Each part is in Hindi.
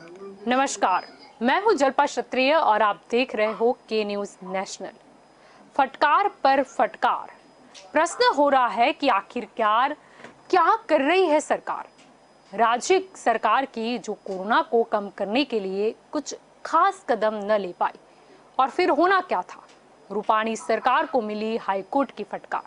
नमस्कार, मैं हूं जल्पा क्षत्रिय और आप देख रहे हो के न्यूज नेशनल। फटकार पर फटकार। प्रश्न हो रहा है कि आखिरकार क्या कर रही है सरकार। राज्य सरकार की जो कोरोना को कम करने के लिए कुछ खास कदम न ले पाई, और फिर होना क्या था। रूपाणी सरकार को मिली हाईकोर्ट की फटकार।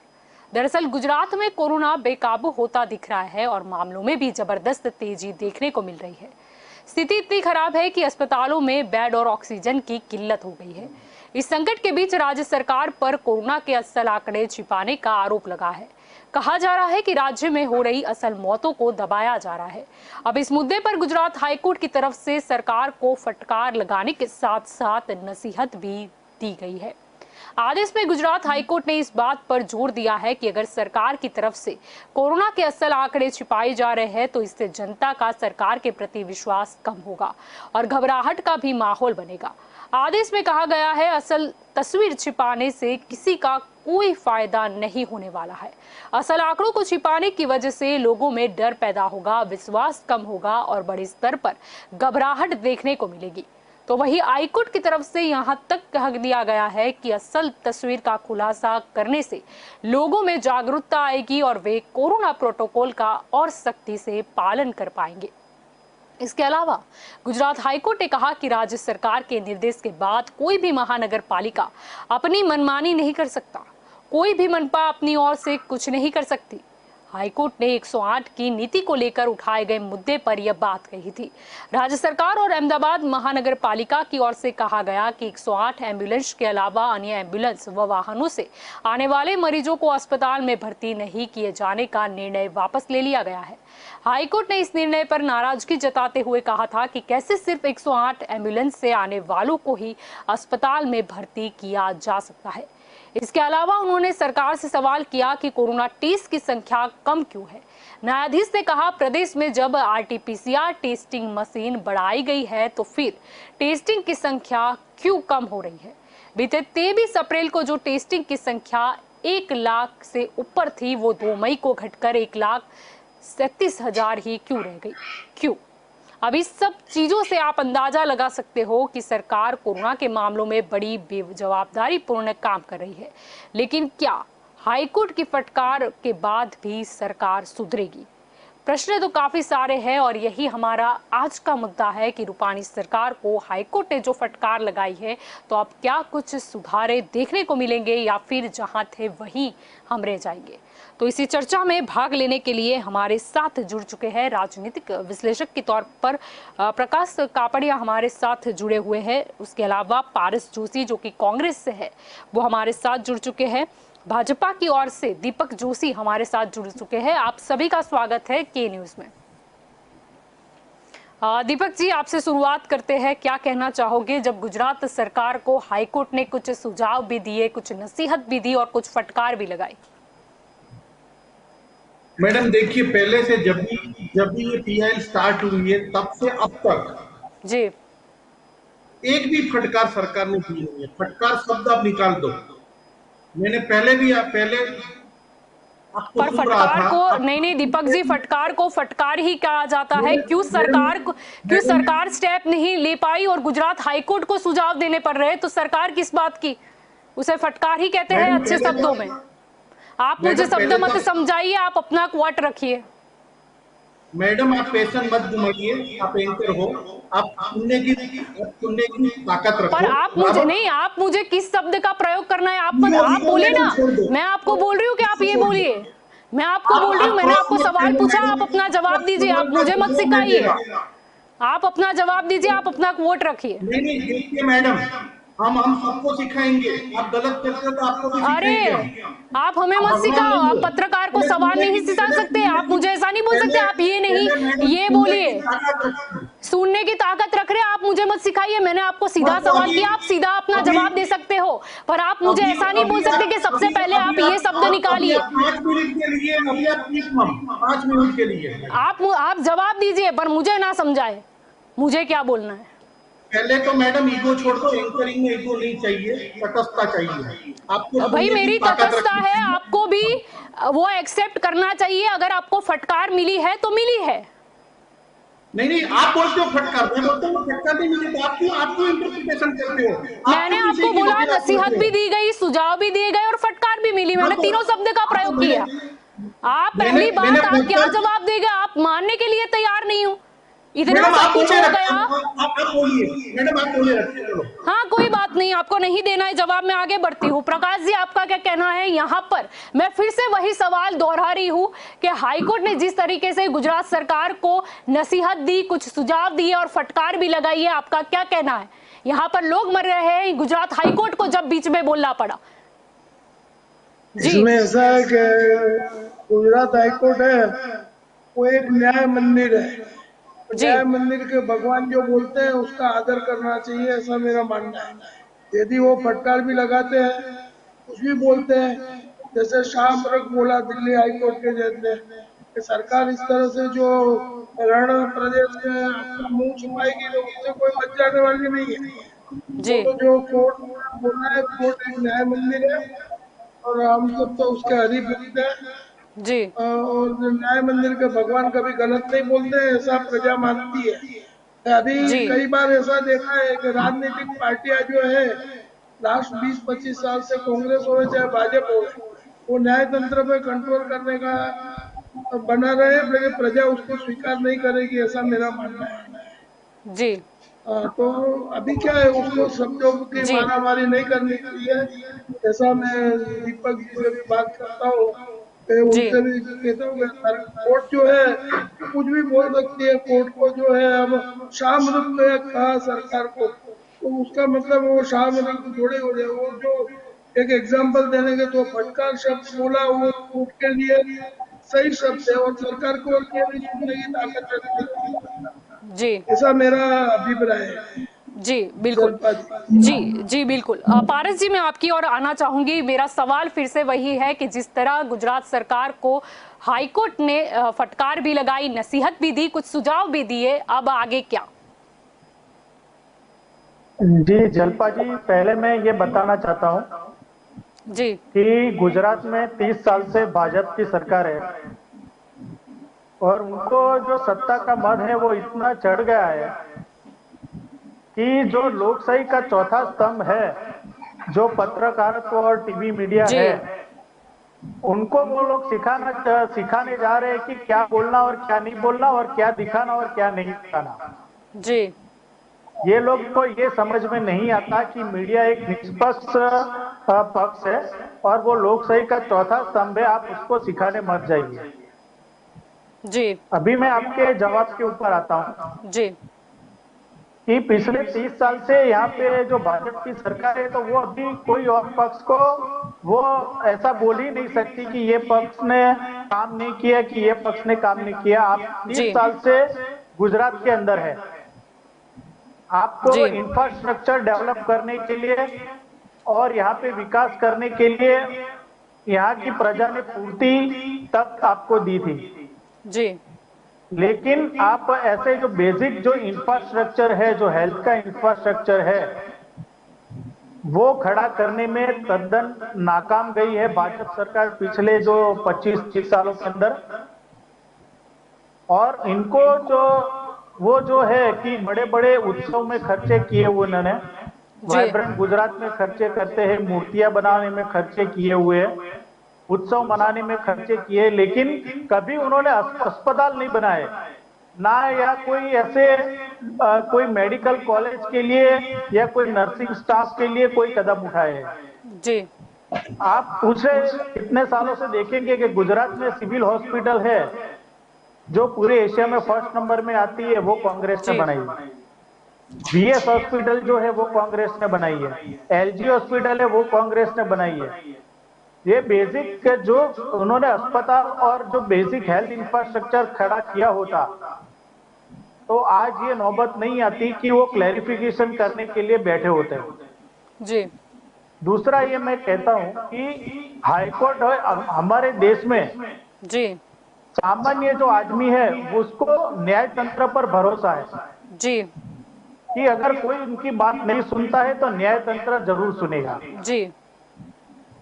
दरअसल गुजरात में कोरोना बेकाबू होता दिख रहा है और मामलों में भी जबरदस्त तेजी देखने को मिल रही है। स्थिति इतनी खराब है कि अस्पतालों में बेड और ऑक्सीजन की किल्लत हो गई है। इस संकट के बीच राज्य सरकार पर कोरोना के असल आंकड़े छिपाने का आरोप लगा है। कहा जा रहा है कि राज्य में हो रही असल मौतों को दबाया जा रहा है। अब इस मुद्दे पर गुजरात हाईकोर्ट की तरफ से सरकार को फटकार लगाने के साथ साथ नसीहत भी दी गई है। आदेश में गुजरात हाईकोर्ट ने इस बात पर जोर दिया है कि अगर सरकार की तरफ से कोरोना के असल आंकड़े छिपाए जा रहे हैं तो इससे जनता का सरकार के प्रति विश्वास कम होगा और घबराहट का भी माहौल बनेगा। आदेश में कहा गया है, असल तस्वीर छिपाने से किसी का कोई फायदा नहीं होने वाला है। असल आंकड़ों को छिपाने की वजह से लोगों में डर पैदा होगा, विश्वास कम होगा और बड़े स्तर पर घबराहट देखने को मिलेगी। तो वही हाईकोर्ट की तरफ से यहां तक कह दिया गया है कि असल तस्वीर का खुलासा करने से लोगों में जागरूकता आएगी और वे कोरोना प्रोटोकॉल का और सख्ती से पालन कर पाएंगे। इसके अलावा गुजरात हाईकोर्ट ने कहा कि राज्य सरकार के निर्देश के बाद कोई भी महानगर पालिका अपनी मनमानी नहीं कर सकता। कोई भी मनपा अपनी ओर से कुछ नहीं कर सकती। हाईकोर्ट ने 108 की नीति को लेकर उठाए गए मुद्दे पर यह बात कही थी। राज्य सरकार और अहमदाबाद महानगर पालिका की ओर से कहा गया कि 108 एम्बुलेंस के अलावा अन्य एम्बुलेंस व वाहनों से आने वाले मरीजों को अस्पताल में भर्ती नहीं किए जाने का निर्णय वापस ले लिया गया है। हाईकोर्ट ने इस निर्णय पर नाराजगी जताते हुए कहा था कि कैसे सिर्फ 108 एम्बुलेंस से आने वालों को ही अस्पताल में भर्ती किया जा सकता है। इसके अलावा उन्होंने सरकार से सवाल किया कि कोरोना टेस्ट की संख्या कम क्यों है। न्यायाधीश ने कहा, प्रदेश में जब आरटीपीसीआर टेस्टिंग मशीन बढ़ाई गई है तो फिर टेस्टिंग की संख्या क्यों कम हो रही है। बीते 23 अप्रैल को जो टेस्टिंग की संख्या 1 लाख से ऊपर थी वो 2 मई को घटकर 1,37,000 ही क्यों रह गई। क्यों? अब इस सब चीजों से आप अंदाजा लगा सकते हो कि सरकार कोरोना के मामलों में बड़ी बेजवाबदारीपूर्ण काम कर रही है। लेकिन क्या हाईकोर्ट की फटकार के बाद भी सरकार सुधरेगी? प्रश्न तो काफी सारे हैं और यही हमारा आज का मुद्दा है कि रूपाणी सरकार को हाईकोर्ट ने जो फटकार लगाई है तो अब क्या कुछ सुधारे देखने को मिलेंगे या फिर जहां थे वहीं हम रह जाएंगे। तो इसी चर्चा में भाग लेने के लिए हमारे साथ जुड़ चुके हैं राजनीतिक विश्लेषक के तौर पर प्रकाश कापड़िया हमारे साथ जुड़े हुए हैं। उसके अलावा पारस जोशी जो कि कांग्रेस से है वो हमारे साथ जुड़ चुके हैं। भाजपा की ओर से दीपक जोशी हमारे साथ जुड़ चुके हैं। आप सभी का स्वागत है के न्यूज में। दीपक जी, आपसे शुरुआत करते हैं। क्या कहना चाहोगे जब गुजरात सरकार को हाईकोर्ट ने कुछ सुझाव भी दिए, कुछ नसीहत भी दी और कुछ फटकार भी लगाई? मैडम देखिए, पहले से जब भी ये पीआईएल स्टार्ट हुई है तब से अब तक जी एक भी फटकार सरकार ने दी नहीं है। फटकार शब्द आप निकाल दो। मैंने पहले आपको पर सुन रहा फटकार था। को नहीं दीपक जी, फटकार को फटकार ही कहा जाता है। क्यों सरकार स्टेप नहीं ले पाई और गुजरात हाईकोर्ट को सुझाव देने पड़ रहे? तो सरकार किस बात की, उसे फटकार ही कहते हैं अच्छे शब्दों में। आप मुझे शब्द मत समझाइए, आप अपना क्वाट रखिए। मैडम आप पेशन मत घुमाइए, आप एंकर हो, आप सुनने की ताकत रखो। पर आप मुझे किस शब्द का प्रयोग करना है आप बोलिए ना। मैं आपको बोल रही हूँ कि आप ये बोलिए। मैं आपको बोल रही हूँ, मैंने आपको सवाल पूछा, आप अपना जवाब दीजिए। आप मुझे मत सिखाइए, आप अपना जवाब दीजिए, आप अपना वोट रखिए। नहीं देखिए मैडम, हम सबको सिखाएंगे। आप गलत करते हो तो आपको भी सिखाएंगे। अरे आप हमें मत सिखाओ, आप पत्रकार को सवाल नहीं सिखा सकते। आप मुझे ऐसा नहीं बोल सकते, आप ये नहीं ये बोलिए। सुनने की ताकत रख रहे, आप मुझे मत सिखाइए। मैंने आपको सीधा सवाल किया, आप सीधा अपना जवाब दे सकते हो, पर आप मुझे ऐसा नहीं बोल सकते कि सबसे पहले आप ये शब्द निकालिए। 5 मिनट के लिए 5 मिनट के लिए आप जवाब दीजिए, पर मुझे ना समझाए मुझे क्या बोलना है। पहले तो मैडम ईगो छोड़ दो। एंकरिंग में ईगो नहीं चाहिए, तटस्थता चाहिए। आपको भाई मेरी तटस्थता है, आपको भी वो एक्सेप्ट करना चाहिए। अगर आपको फटकार मिली है तो मिली है। नहीं नहीं, आप बोलते हो फटकार, मैं बोलता हूँ फटकार नहीं मिली, तो आप क्यों इंटरप्रिटेशन करते हो? आप मैंने क्यों आपको किसी की बोला वजह नसीहत बोलते भी हो? दी गई, सुझाव भी दिए गए और फटकार भी मिली, हाँ मैंने तीनों शब्द का हाँ, प्रयोग मैंने किया। आप मैंने पहली मैंने बात, आप क्या फटकार, जवाब देंगे? आप मानने के लिए तैयार नहीं हूं, इतना मैडम सब आप कुछ बोले हो रखते, गया। आप बोलिए मैडम, आप बोले रखते, चलो। हाँ कोई बात नहीं, आपको नहीं देना है जवाब, मैं आगे बढ़ती हूँ। प्रकाश जी, आपका क्या कहना है? यहाँ पर मैं फिर से वही सवाल दोहरा रही हूँ कि हाईकोर्ट ने जिस तरीके से गुजरात सरकार को नसीहत दी, कुछ सुझाव दिए और फटकार भी लगाई है, आपका क्या कहना है? यहाँ पर लोग मर रहे हैं, गुजरात हाईकोर्ट को जब बीच में बोलना पड़ा। जी इसमें ऐसा है कि गुजरात हाईकोर्ट है, वो एक न्याय मंदिर है। तो जी न्याय मंदिर के भगवान जो बोलते हैं उसका आदर करना चाहिए, ऐसा मेरा मानना है। यदि वो फटकार भी लगाते हैं, कुछ भी बोलते हैं, जैसे शाम रख बोला दिल्ली हाईकोर्ट के जज ने कि सरकार इस तरह से जो हरियाणा प्रदेश में अपना मुंह छुपाएगी तो उससे कोई बच जाने वाली नहीं है। जी वो जो कोर्ट बोला है, कोर्ट एक न्याय मंदिर है और हम सब तो उसके हरी भक्त हैं। जी और न्याय मंदिर के भगवान कभी गलत नहीं बोलते हैं, ऐसा प्रजा मानती है। अभी जी कई बार ऐसा देखा है कि राजनीतिक पार्टियां जो है लास्ट 20-25 साल से, कांग्रेस हो चाहे भाजपा हो, वो न्याय तंत्र पे कंट्रोल करने का बना रहे हैं, लेकिन प्रजा उसको स्वीकार नहीं करेगी, ऐसा मेरा मानना है। जी तो अभी क्या है, उसको शब्दों की जी मारामारी नहीं करनी चाहिए। जैसा मैं दीपक जी से भी बात करता हूँ, जी उनसे भी कहता हूँ कि कोर्ट जो है कुछ भी बोल सकती है। कोर्ट को जो है अब शाम रुख में कहा सरकार को, तो उसका मतलब वो शाम रुख थोड़ी हो जाए। वो जो एक एग्जाम्पल देने के तो फटकार शब्द बोला, वो कोर्ट के लिए सही शब्द है और सरकार को ये भी सुनने की ताकत रखनी चाहिए, जी ऐसा मेरा अभिप्राय है। जी बिल्कुल। जलपा जी। जी जी बिल्कुल। पारस जी, मैं आपकी ओर आना चाहूंगी। मेरा सवाल फिर से वही है कि जिस तरह गुजरात सरकार को हाईकोर्ट ने फटकार भी लगाई, नसीहत भी दी, कुछ सुझाव भी दिए, अब आगे क्या? जी जलपा जी, पहले मैं ये बताना चाहता हूँ जी कि गुजरात में 30 साल से भाजपा की सरकार है और उनको जो सत्ता का मद है वो इतना चढ़ गया है कि जो लोकशाही का चौथा स्तंभ है, जो पत्रकारिता और टीवी मीडिया जी है, उनको वो लोग सिखाने जा रहे हैं कि क्या बोलना और क्या नहीं बोलना और क्या दिखाना और क्या नहीं दिखाना। जी ये लोग को ये समझ में नहीं आता कि मीडिया एक निष्पक्ष पक्ष है और वो लोकशाही का चौथा स्तंभ है, आप उसको सिखाने मत जाइए। जी अभी मैं आपके जवाब के ऊपर आता हूँ जी कि पिछले 30 साल से यहाँ पे जो भाजपा की सरकार है, तो वो अभी कोई और पक्ष को वो ऐसा बोल ही नहीं सकती कि ये पक्ष ने काम नहीं किया, कि ये पक्ष ने काम नहीं किया। आप 30 साल से गुजरात के अंदर है, आपको जी इंफ्रास्ट्रक्चर डेवलप करने के लिए और यहाँ पे विकास करने के लिए यहाँ की प्रजा ने पूर्ति तक आपको दी थी, जी लेकिन आप ऐसे जो बेसिक जो इंफ्रास्ट्रक्चर है, जो हेल्थ का इंफ्रास्ट्रक्चर है, वो खड़ा करने में तद्दन नाकाम गई है भाजपा सरकार पिछले जो 25-30 सालों के अंदर। और इनको जो वो जो है कि बड़े बड़े उत्सव में खर्चे किए हुए उन्होंने, वाइब्रेंट गुजरात में खर्चे करते हैं, मूर्तियां बनाने में खर्चे किए हुए हैं, उत्सव मनाने में खर्चे किए, लेकिन कभी उन्होंने अस्पताल नहीं बनाए ना, या कोई ऐसे कोई मेडिकल कॉलेज के लिए या कोई नर्सिंग स्टाफ के लिए कोई कदम उठाए हैं। जी आप पूछे इतने सालों से देखेंगे कि गुजरात में सिविल हॉस्पिटल है जो पूरे एशिया में फर्स्ट नंबर में आती है, वो कांग्रेस ने बनाई है। बीएस हॉस्पिटल जो है वो कांग्रेस ने बनाई है, एलजी हॉस्पिटल है वो कांग्रेस ने बनाई है। ये बेसिक जो उन्होंने अस्पताल और जो बेसिक हेल्थ इंफ्रास्ट्रक्चर खड़ा किया होता, तो आज ये नौबत नहीं आती कि वो क्लैरिफिकेशन करने के लिए बैठे होते हैं। जी दूसरा ये मैं कहता हूं कि हाईकोर्ट हमारे देश में जी सामान्य जो आदमी है उसको न्याय तंत्र पर भरोसा है जी कि अगर कोई उनकी बात नहीं सुनता है तो न्याय तंत्र जरूर सुनेगा। जी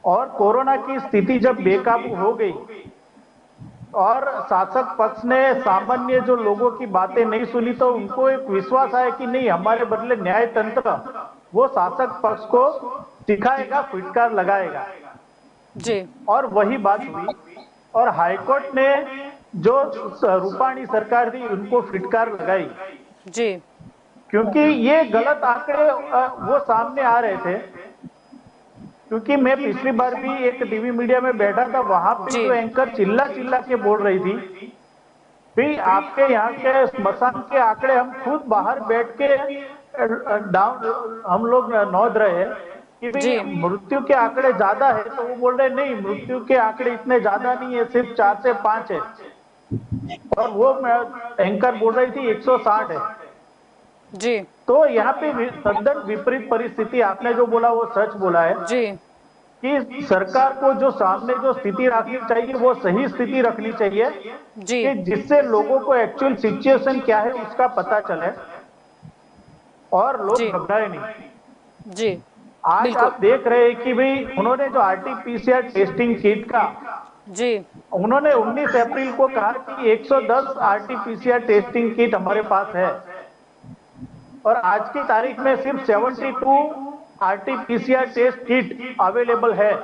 और कोरोना की स्थिति जब बेकाबू हो गई और शासक पक्ष ने सामान्य जो लोगों की बातें नहीं सुनी, तो उनको एक विश्वास आया कि नहीं, हमारे बदले न्याय तंत्र वो शासक पक्ष को सिखाएगा, फिटकार लगाएगा। जी और वही बात हुई। और हाईकोर्ट ने जो रूपाणी सरकार थी उनको फिटकार लगाई, जी क्योंकि ये गलत आंकड़े वो सामने आ रहे थे। क्योंकि मैं पिछली बार भी एक टीवी मीडिया में बैठा था, वहां पे जी। जो एंकर चिल्ला चिल्ला के बोल रही थी, भाई आपके यहाँ के स्मशान के आंकड़े हम खुद बाहर बैठ के डाउन हम लोग नोंद रहे हैं कि जी। भाई मृत्यु के आंकड़े ज्यादा है, तो वो बोल रहे नहीं, मृत्यु के आंकड़े इतने ज्यादा नहीं है, सिर्फ 4 से 5 है। और वो एंकर बोल रही थी 160 है। जी तो यहाँ पे तद्दन विपरीत परिस्थिति, आपने जो बोला वो सच बोला है जी कि सरकार को जो सामने जो स्थिति रखनी चाहिए वो सही स्थिति रखनी चाहिए, जी कि जिससे लोगों को एक्चुअल सिचुएशन क्या है उसका पता चले और लोग जी। घबराए नहीं। जी आज बिल्कुल। आप देख रहे हैं कि भाई उन्होंने जो आरटीपीसीआर टेस्टिंग किट का, जी उन्होंने 19 अप्रैल को कहा कि 110 आरटीपीसीआर टेस्टिंग किट हमारे पास है, और आज की तारीख में सिर्फ 72 आरटीपीसीआर टेस्ट किट अवेलेबल है।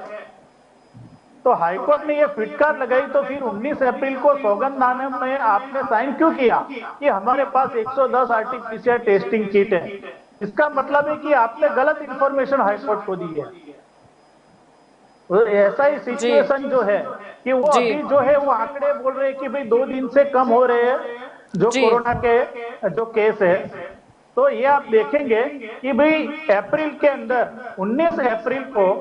तो हाईकोर्ट ने ये फिटकार लगाई, तो फिर 19 अप्रैल को सौगंधनामे में आपने साइन क्यों किया कि हमारे पास 110 आरटीपीसीआर टेस्टिंग किट है? इसका मतलब है कि आपने गलत इंफॉर्मेशन हाईकोर्ट को दी है। तो ऐसा ही सिचुएशन जो है कि वो जी। अभी जो है वो आंकड़े बोल रहे हैं कि भाई 2 दिन से कम हो रहे हैं जो जी। कोरोना के जो केस है। तो ये आप देखेंगे कि भाई अप्रैल के अंदर 19 अप्रैल को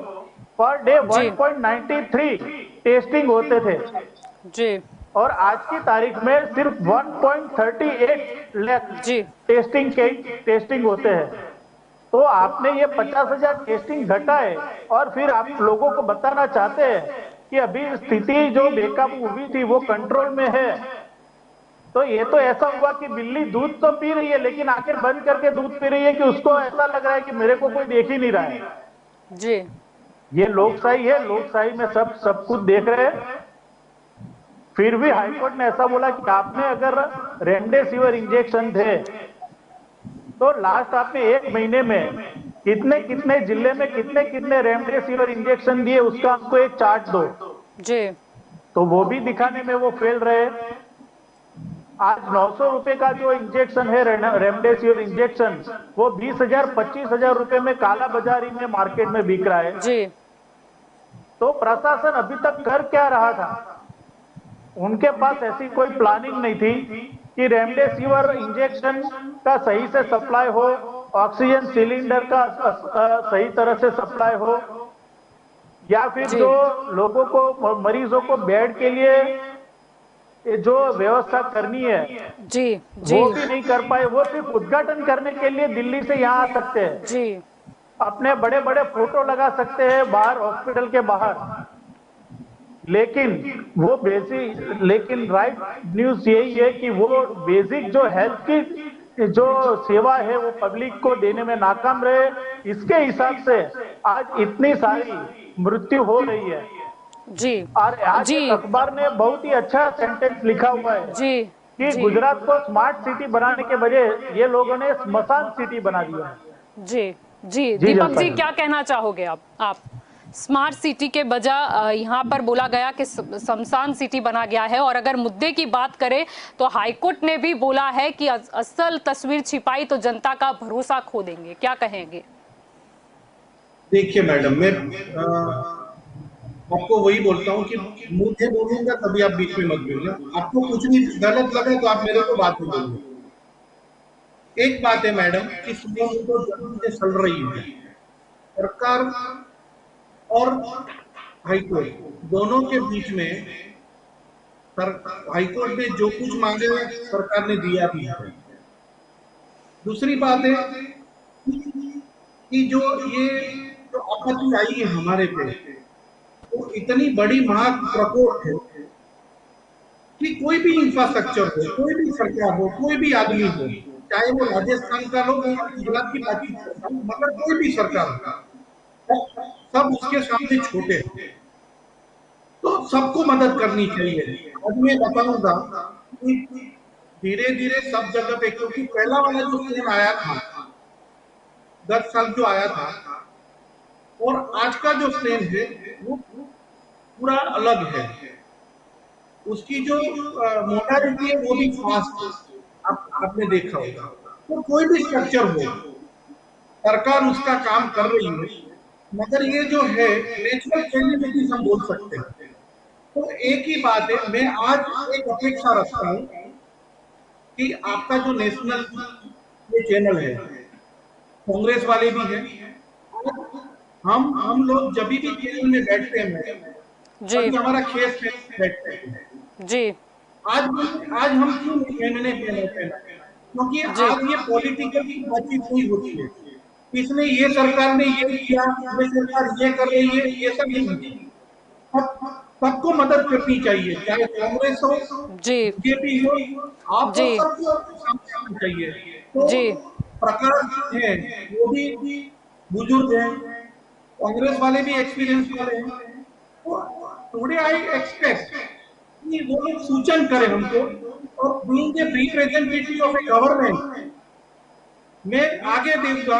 पर डे जी। 1.93 टेस्टिंग होते थे, जी और आज की तारीख में सिर्फ 1.38 लाख जी टेस्टिंग होते हैं। तो आपने ये 50,000 टेस्टिंग घटाए, और फिर आप लोगों को बताना चाहते हैं कि अभी स्थिति जो बेकाबू हुई थी वो कंट्रोल में है। तो ये तो ऐसा हुआ कि बिल्ली दूध तो पी रही है, लेकिन आंखें बंद करके दूध पी रही है कि उसको ऐसा लग रहा है कि मेरे को कोई देख ही नहीं रहा है। जी ये लोकशाही है, लोकशाही में सब कुछ देख रहे हैं। फिर भी हाईकोर्ट ने ऐसा बोला कि आपने अगर रेमडेसिविर इंजेक्शन थे, तो लास्ट आपने 1 महीने में कितने कितने जिले में कितने कितने रेमडेसिविर इंजेक्शन दिए, उसका हमको एक चार्ट दो। जी तो वो भी दिखाने में वो फेल रहे। आज 900 रुपए का जो इंजेक्शन है रेमडेसिविर इंजेक्शन, वो 20,000 25,000 रुपए में काला बाजारी में मार्केट में बिक रहा है। जी तो प्रशासन अभी तक कर क्या रहा था? उनके पास ऐसी कोई प्लानिंग नहीं थी कि रेमडेसिविर इंजेक्शन का सही से सप्लाई हो, ऑक्सीजन सिलेंडर का सही तरह से सप्लाई हो, या फिर जी। जो लोगों को, मरीजों को बेड के लिए जो व्यवस्था करनी है जी जी वो भी नहीं कर पाए। वो सिर्फ उद्घाटन करने के लिए दिल्ली से यहाँ आ सकते हैं, जी अपने बड़े बड़े फोटो लगा सकते हैं बाहर, हॉस्पिटल के बाहर, लेकिन राइट न्यूज यही है कि वो बेसिक जो हेल्थ की जो सेवा है वो पब्लिक को देने में नाकाम रहे। इसके हिसाब से आज इतनी सारी मृत्यु हो रही है। जी और आज जी एक अखबार ने बहुत ही अच्छा सेंटेंस लिखा हुआ है जी कि जी गुजरात को स्मार्ट सिटी बनाने के बजाय ये लोगों ने स्मशान सिटी बना दिया है। जी जी जी, दीपक जनता जी जी। क्या कहना चाहोगे आप स्मार्ट सिटी के बजाय यहाँ पर बोला गया कि शमशान सिटी बना गया है, और अगर मुद्दे की बात करें तो हाईकोर्ट ने भी बोला है कि असल तस्वीर छिपाई तो जनता का भरोसा खो देंगे, क्या कहेंगे? देखिए मैडम, मैं आपको वही बोलता हूँ कि मुझे बोलूंगा तभी आप बीच में मत बोलना। आपको कुछ भी गलत लगे तो आप मेरे को बात में बोलिए। एक बात है मैडम कि सुप्रीम कोर्ट जल्दी से चल रही है, सरकार और हाईकोर्ट दोनों के बीच में हाईकोर्ट ने जो कुछ मांगे सरकार ने दिया भी है। दूसरी बात है कि जो आपत्ति आई है हमारे पे, वो इतनी बड़ी महाप्रकोप है कि कोई भी इंफ्रास्ट्रक्चर हो, कोई भी सरकार हो, कोई भी आदमी हो, चाहे वो राजस्थान का हो या गुजरात की बाकी, मतलब कोई भी सरकार हो, सब उसके सामने छोटे हैं। तो सबको मदद करनी चाहिए। आज मैं बताऊंगा कि धीरे धीरे सब जगह पे, क्योंकि पहला वाला जो स्कीम आया था 10 साल जो आया था और आज का जो स्कीम है वो पूरा अलग है। उसकी जो मोडालिटी है वो भी फास्ट है, आपने देखा होगा। तो कोई भी स्ट्रक्चर हो, सरकार उसका काम कर रही है, मगर ये जो है नेचुरल कैलेमिटीज हम बोल सकते हैं। तो एक ही बात है, मैं आज एक अपेक्षा रखता हूँ कि आपका जो नेशनल ये चैनल है, कांग्रेस वाले भी हैं, हम लोग जब भी चैनल में बैठते हैं, जी हमारा खेत में बैठते हैं, जी आज हम क्यों कहने क्योंकि आज ये पॉलिटिकल की बातचीत नहीं होती है, इसमें ये सरकार ने ये किया, ये सरकार ये कर रही है, ये सब नहीं। सबको मदद करनी चाहिए, चाहे कांग्रेस हो, जी बीजेपी हो, आप जी सबको समझना चाहिए। तो जी प्रकाश है वो भी बुजुर्ग हैं, कांग्रेस वाले भी एक्सपीरियंस वाले हैं। तो टुडे आई एक्सपेक्ट कि वो लोग सूचन करें हमको, और being a representative of A government मैं आगे देखूंगा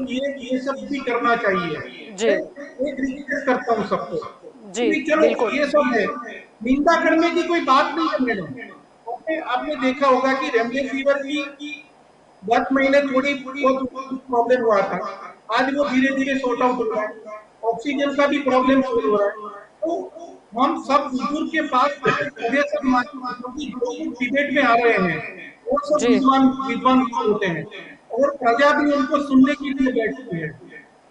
कि ये सब भी करना चाहिए। जी एक रिक्वेस्ट करता हूँ सबको जी कि चलो बिल्कुल ये सब है, निंदा करने की कोई बात नहीं है मैडम। आपने देखा होगा कि रेमडेसिविर की 10 महीने थोड़ी बहुत प्रॉब्लम हुआ था, आज वो धीरे धीरे सॉर्ट आउट हो रहा है। ऑक्सीजन का भी प्रॉब्लम सॉल्व हो रहा है। तो हम सब बुजुर्ग के पास डिबेट में आ रहे हैं, वो सब जी विद्वान होते हैं और प्रजा भी उनको सुनने के लिए बैठती है।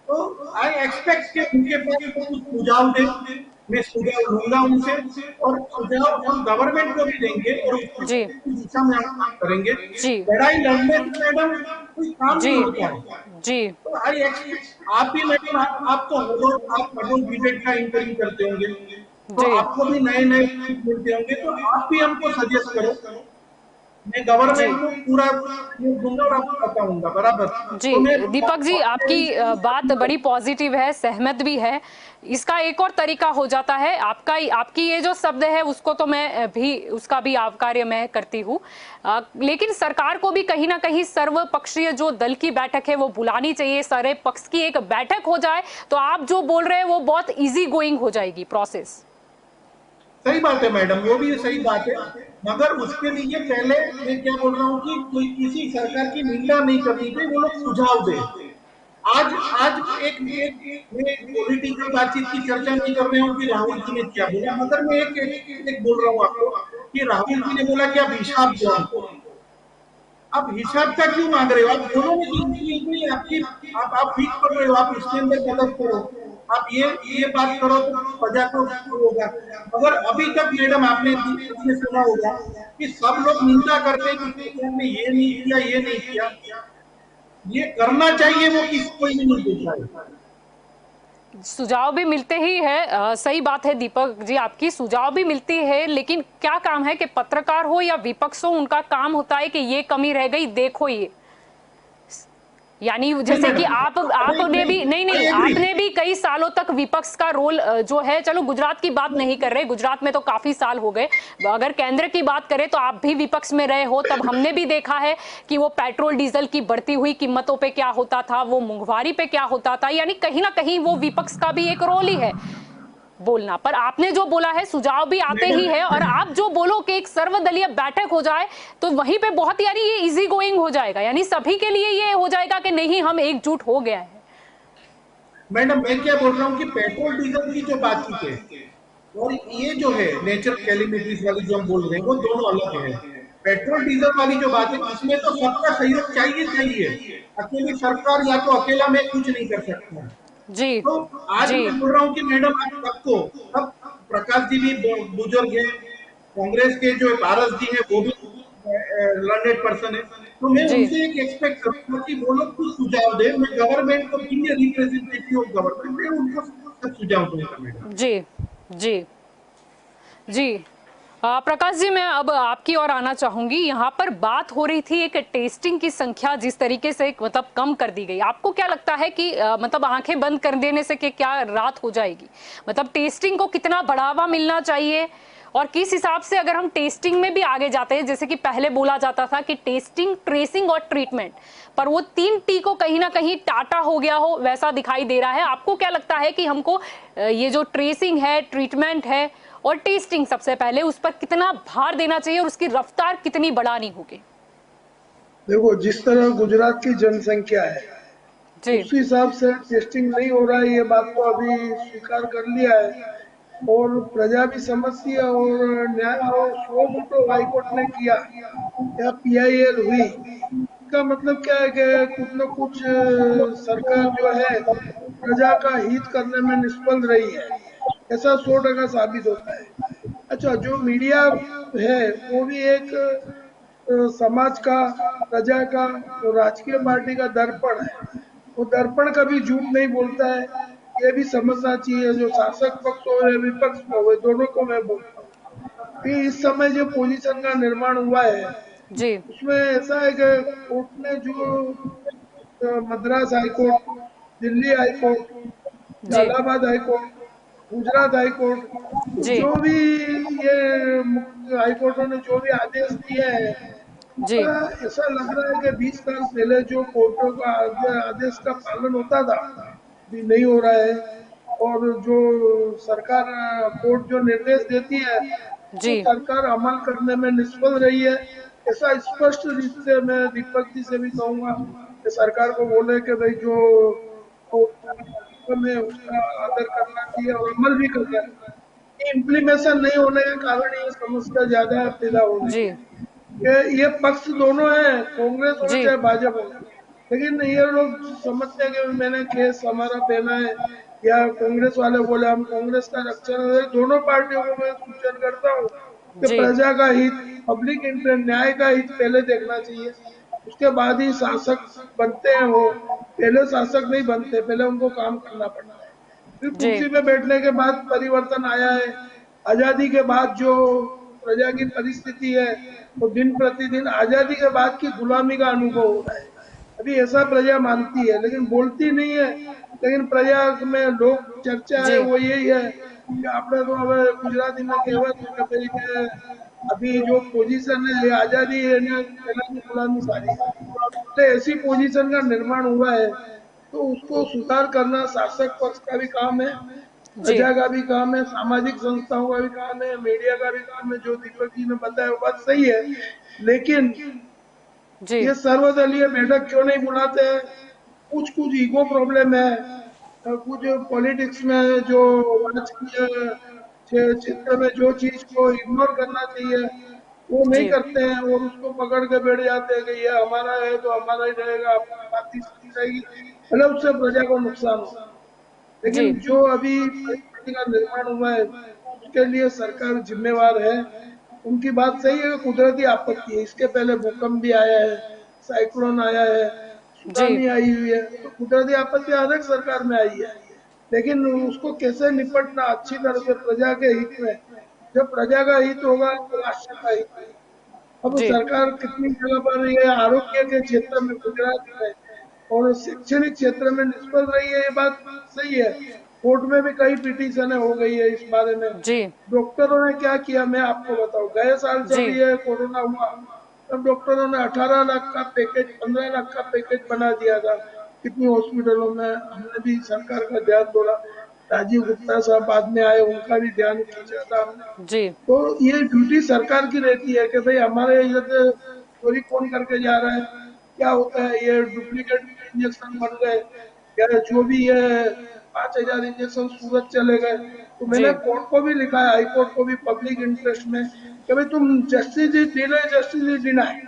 तो आई एक्सपेक्ट कि उनके पास कुछ सुझाव दे, मैं सुझाव लूंगा उनसे, और सुझाव हम गवर्नमेंट को भी देंगे और जी दिशा में हम काम करेंगे। जी लड़ाई लड़ने से मैडम कोई काम जी नहीं होता है। जी तो आई एक्सपेक्ट आप भी मैडम, आप तो आप डिबेट का इंटरव्यू करते होंगे, तो जी आपको भी नए नए मिलते होंगे, तो आप भी हमको सजेस्ट करो, मैं जी गवर्नमेंट को पूरा दूंगा और आपको बताऊंगा बराबर। जी तो मैं दीपक जी, आपकी बात बड़ी पॉजिटिव है, सहमत भी है। इसका एक और तरीका हो जाता है, आपकी ये जो शब्द है उसको तो मैं भी उसका भी आवकार्य मैं करती हूँ, लेकिन सरकार को भी कहीं ना कहीं सर्वपक्षीय जो दल की बैठक है वो बुलानी चाहिए। सारे पक्ष की एक बैठक हो जाए तो आप जो बोल रहे हैं वो बहुत इजी गोइंग हो जाएगी प्रोसेस। सही बात है मैडम, वो भी सही बात है, मगर उसके लिए पहले मैं क्या बोल रहा हूँ कि कोई किसी सरकार की निंदा नहीं करनी चाहिए, वो लोग सुझाव दे। आज आज एक पॉलिटिकल बातचीत की चर्चा नहीं कर रहे हूँ कि राहुल जी ने क्या बोला, मगर मैं एक बोल रहा हूँ आपको कि राहुल जी ने बोला कि आप हिसाब दो हमको। आप हिसाब का क्यों मांग रहे हो? आप दोनों में आपकी आप फीस कर रहे हो, आप इसके अंदर मदद करो, आप ये बात करो तो प्रजा को होगा। मगर अभी तक मैडम आपने सुना होगा कि सब लोग निंदा करते हैं कि हमने ये नहीं किया, ये नहीं किया। ये करना चाहिए, वो किसी को ही नहीं देता है। सुझाव भी मिलते ही है, सही बात है दीपक जी, आपकी सुझाव भी मिलती है, लेकिन क्या काम है कि पत्रकार हो या विपक्ष हो, उनका काम होता है कि ये कमी रह गई देखो ये, यानी जैसे कि आपने भी नहीं आपने भी कई सालों तक विपक्ष का रोल जो है, चलो गुजरात की बात नहीं कर रहे, गुजरात में तो काफी साल हो गए, अगर केंद्र की बात करें तो आप भी विपक्ष में रहे हो, तब हमने भी देखा है कि वो पेट्रोल डीजल की बढ़ती हुई कीमतों पे क्या होता था, वो महंगाई पे क्या होता था, यानी कहीं ना कहीं वो विपक्ष का भी एक रोल ही है बोलना। पर आपने जो बोला है सुझाव भी आते ही है, और आप जो बोलो कि एक सर्वदलीय बैठक हो जाए तो वहीं पे बहुत, यानी ये इजी गोइंग हो जाएगा, यानी सभी के लिए ये हो जाएगा कि नहीं हम एकजुट हो गया है। मैडम मैं क्या बोल रहा हूँ कि पेट्रोल डीजल की जो बातचीत है और ये जो है नेचुरल कैलेमिटीज वाली जो हम बोल रहे हैं वो दोनों अलग है। पेट्रोल डीजल वाली जो बात है इसमें तो सबका सहयोग चाहिए, अकेली सरकार या तो अकेला में कुछ नहीं कर सकता। जी तो आज जी मैं बोल रहा हूँ कि मैडम आप सबको, सब प्रकाश जी भी बुजुर्ग हैं, कांग्रेस के जो पारस जी हैं वो भी लर्नेड पर्सन है, तो मैं उनसे एक एक्सपेक्ट करूंगा कि वो लोग कुछ सुझाव दे, मैं गवर्नमेंट को रिप्रेजेंटेटिव ऑफ गवर्नमेंट मैं उनको सब सुझाव दूंगा मैडम। जी जी जी प्रकाश जी, मैं अब आपकी ओर आना चाहूंगी। यहाँ पर बात हो रही थी एक टेस्टिंग की संख्या जिस तरीके से मतलब कम कर दी गई, आपको क्या लगता है कि मतलब आंखें बंद कर देने से क्या रात हो जाएगी? मतलब टेस्टिंग को कितना बढ़ावा मिलना चाहिए और किस हिसाब से अगर हम टेस्टिंग में भी आगे जाते हैं, जैसे कि पहले बोला जाता था कि टेस्टिंग, ट्रेसिंग और ट्रीटमेंट, पर वो 3 T को कहीं ना कहीं टाटा हो गया हो वैसा दिखाई दे रहा है। आपको क्या लगता है कि हमको ये जो ट्रेसिंग है, ट्रीटमेंट है और टेस्टिंग, सबसे पहले उस पर कितना भार देना चाहिए और उसकी रफ्तार कितनी बढ़ानी होगी? देखो, जिस तरह गुजरात की जनसंख्या है जी उस हिसाब से टेस्टिंग नहीं हो रहा है, ये बात तो अभी स्वीकार कर लिया है और प्रजा भी समझती है। और न्याय और 100 वोटों हाईकोर्ट ने किया या PIL हुई, इसका मतलब क्या है कि कुछ न कुछ सरकार जो है प्रजा का हित करने में निष्फल रही है, ऐसा 100% साबित होता है। अच्छा, जो मीडिया है वो भी एक समाज का, प्रजा का और राजकीय पार्टी का दर्पण है। वो दर्पण कभी झूठ नहीं बोलता है, ये भी समझना चाहिए। जो शासक पक्ष हो या विपक्ष हो, दोनों को मैं बोलता हूँ कि इस समय जो पोजीशन का निर्माण हुआ है जी उसमें ऐसा है कि कोर्ट ने जो मद्रास हाईकोर्ट, दिल्ली हाईकोर्ट, जी इलाहाबाद हाईकोर्ट, गुजरात हाईकोर्ट, तो जी जो भी ये मुख्य हाईकोर्टों ने जो भी आदेश दिए हैं, जी उसका ऐसा लग रहा है कि 20 साल पहले जो कोर्टों का आदेश का पालन होता था भी नहीं हो रहा है। और जो सरकार, कोर्ट जो निर्देश देती है तो जी सरकार अमल करने में निष्फल रही है। ऐसा स्पष्ट रूप से मैं दीपक जी से भी कहूंगा कि सरकार को बोले कि भाई जो कोर्ट में उसका आदर करना चाहिए और अमल भी करना चाहिए। इम्प्लीमेशन नहीं होने के कारण ये समस्या ज्यादा पैदा हो रही जी है कि ये पक्ष दोनों है, कांग्रेस हो जी चाहे भाजपा हो, लेकिन ये लोग समझते हैं कि मैंने केस हमारा देना है, या कांग्रेस वाले बोले हम कांग्रेस का रक्षण है। दोनों पार्टियों को मैं सूचन करता हूँ कि जी प्रजा का हित, पब्लिक इंटरेस्ट, न्याय का हित पहले देखना चाहिए, उसके बाद ही शासक बनते हैं। वो पहले शासक नहीं बनते, पहले उनको काम करना पड़ता है। फिर जी कुर्सी पे बैठने के बाद परिवर्तन आया है। आजादी के बाद जो प्रजा की परिस्थिति है वो दिन प्रतिदिन आजादी के बाद की गुलामी का अनुभव हो रहा है। अभी ऐसा प्रजा मानती है लेकिन बोलती नहीं है। लेकिन प्रजा में लोक चर्चा है जी वो यही है कि આપણે તો હવે ગુજરાતીમાં કહેવત છે કે ભાઈ કે अभी जो पोजीशन है आजादी है ना, पहला गुलामी सारी है। तो ऐसी पोजीशन का निर्माण हुआ है तो उसको सुधार करना शासक पक्ष का भी काम है, जी प्रजा का भी काम है, सामाजिक संस्थाओं का भी काम है, मीडिया का भी काम है। जो दीपक जी ने बताया वो बात सही है, लेकिन जी ये सर्वदलीय बैठक क्यों नहीं बुलाते हैं? कुछ कुछ ईगो प्रॉब्लम है, कुछ पॉलिटिक्स में जो राजकीय क्षेत्र में जो चीज को इग्नोर करना चाहिए वो नहीं जी करते हैं और उसको पकड़ के बैठ जाते हैं कि ये हमारा है तो हमारा ही रहेगा, अपनी बात ही सुनी जाएगी, मतलब उससे प्रजा को नुकसान हो। जी लेकिन जो अभी परिस्थिति का निर्माण हुआ है उसके लिए सरकार जिम्मेवार है। उनकी बात सही है कि कुदरती आपत्ति है, इसके पहले भूकंप भी आया है, साइक्लोन आया है, जी सुनामी आई हुई है, तो कुदरती आपत्ति हर एक सरकार में आई है। लेकिन उसको कैसे निपटना अच्छी तरह से प्रजा के हित में, जब प्रजा का हित होगा तो राष्ट्र का हित होगा। अब जी सरकार कितनी जगह पर ये आरोग्य के क्षेत्र में गुजरात में और शैक्षणिक क्षेत्र में निष्फल रही है, ये बात सही है। कोर्ट में भी कई पिटीशन हो गई है इस बारे में। जी डॉक्टरों ने क्या किया मैं आपको बताऊं, गए साल जी जब ये कोरोना हुआ तब डॉक्टरों ने 18 लाख का पैकेज, 15 लाख का पैकेज बना दिया था। कितनी हॉस्पिटलों में हमने भी सरकार का ध्यान तोड़ा, राजीव गुप्ता साहब बाद में आए, उनका भी ध्यान खींचा था हमने। जी तो ये ड्यूटी सरकार की रहती है कि भाई हमारे इधर चोरी कौन करके जा रहा है, क्या होता है, ये डुप्लीकेट इंजेक्शन बन गए या जो भी है 5,000 इंजेक्शन सूरत चले गए। तो जी मैंने कोर्ट को भी लिखा है, हाई कोर्ट को भी, पब्लिक इंटरेस्ट में कि भाई तुम justice is delay, justice is deny,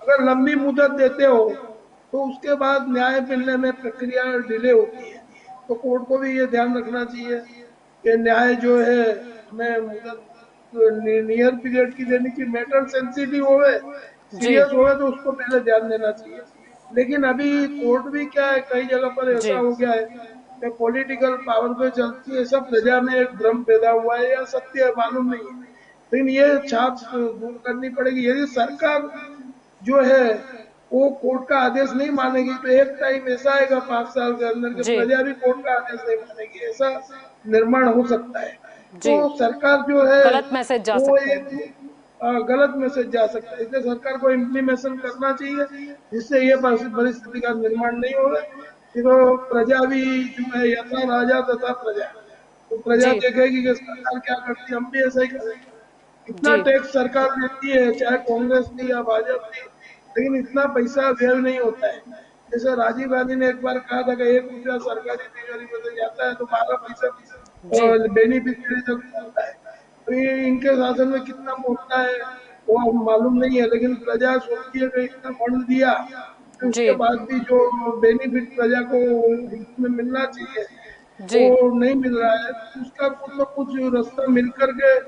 अगर लंबी मुदत देते हो तो उसके बाद न्याय मिलने में प्रक्रिया डिले होती है। तो कोर्ट को भी ये ध्यान रखना चाहिए कि न्याय जो है हमें मुदत नियर पीरियड की देनी चाहिए। मैटर सेंसिटिव होवे, जी सीरियस होवे तो उसको पहले ध्यान देना चाहिए। लेकिन अभी कोर्ट भी क्या है, कई जगह पर ऐसा जी हो गया है कि पॉलिटिकल पावर पे चलती है, ऐसा प्रजा में एक भ्रम पैदा हुआ है या सत्य है मालूम नहीं है लेकिन ये छाप दूर करनी पड़ेगी। यदि सरकार जो है वो कोर्ट का आदेश नहीं मानेगी तो एक टाइम ऐसा आएगा 5 साल के अंदर कि जी प्रजा भी कोर्ट का आदेश नहीं मानेगी, ऐसा निर्माण हो सकता है। जी, तो सरकार जो है गलत मैसेज जा वो सकता है। एक गलत मैसेज जा सकता है, इसलिए सरकार को इम्प्लीमेशन करना चाहिए जिससे ये परिस्थिति का निर्माण नहीं होगा। तो प्रजा भी जो है यथा राजा तथा प्रजा, तो प्रजा जी देखेगी कि सरकार क्या करती है, हम भी ऐसा ही करेंगे। इतना जी टैक्स सरकार देती है चाहे कांग्रेस की या भाजपा की, लेकिन इतना पैसा व्यय नहीं होता है। जैसे राजीव गांधी ने एक बार कहा था कि 1 रुपया सरकारी तिजोरी में से जाता है तो 12 पैसा जी बेनिफिशियरी तक पहुंचता है। तो ये इनके शासन में कितना पहुंचता है वो हम मालूम नहीं है, लेकिन प्रजा सोचती है कि इतना फंड दिया तो जी उसके बाद भी जो बेनिफिट प्रजा को उसमें मिलना चाहिए जी वो नहीं मिल रहा है। उसका कुछ न कुछ रास्ता मिलकर के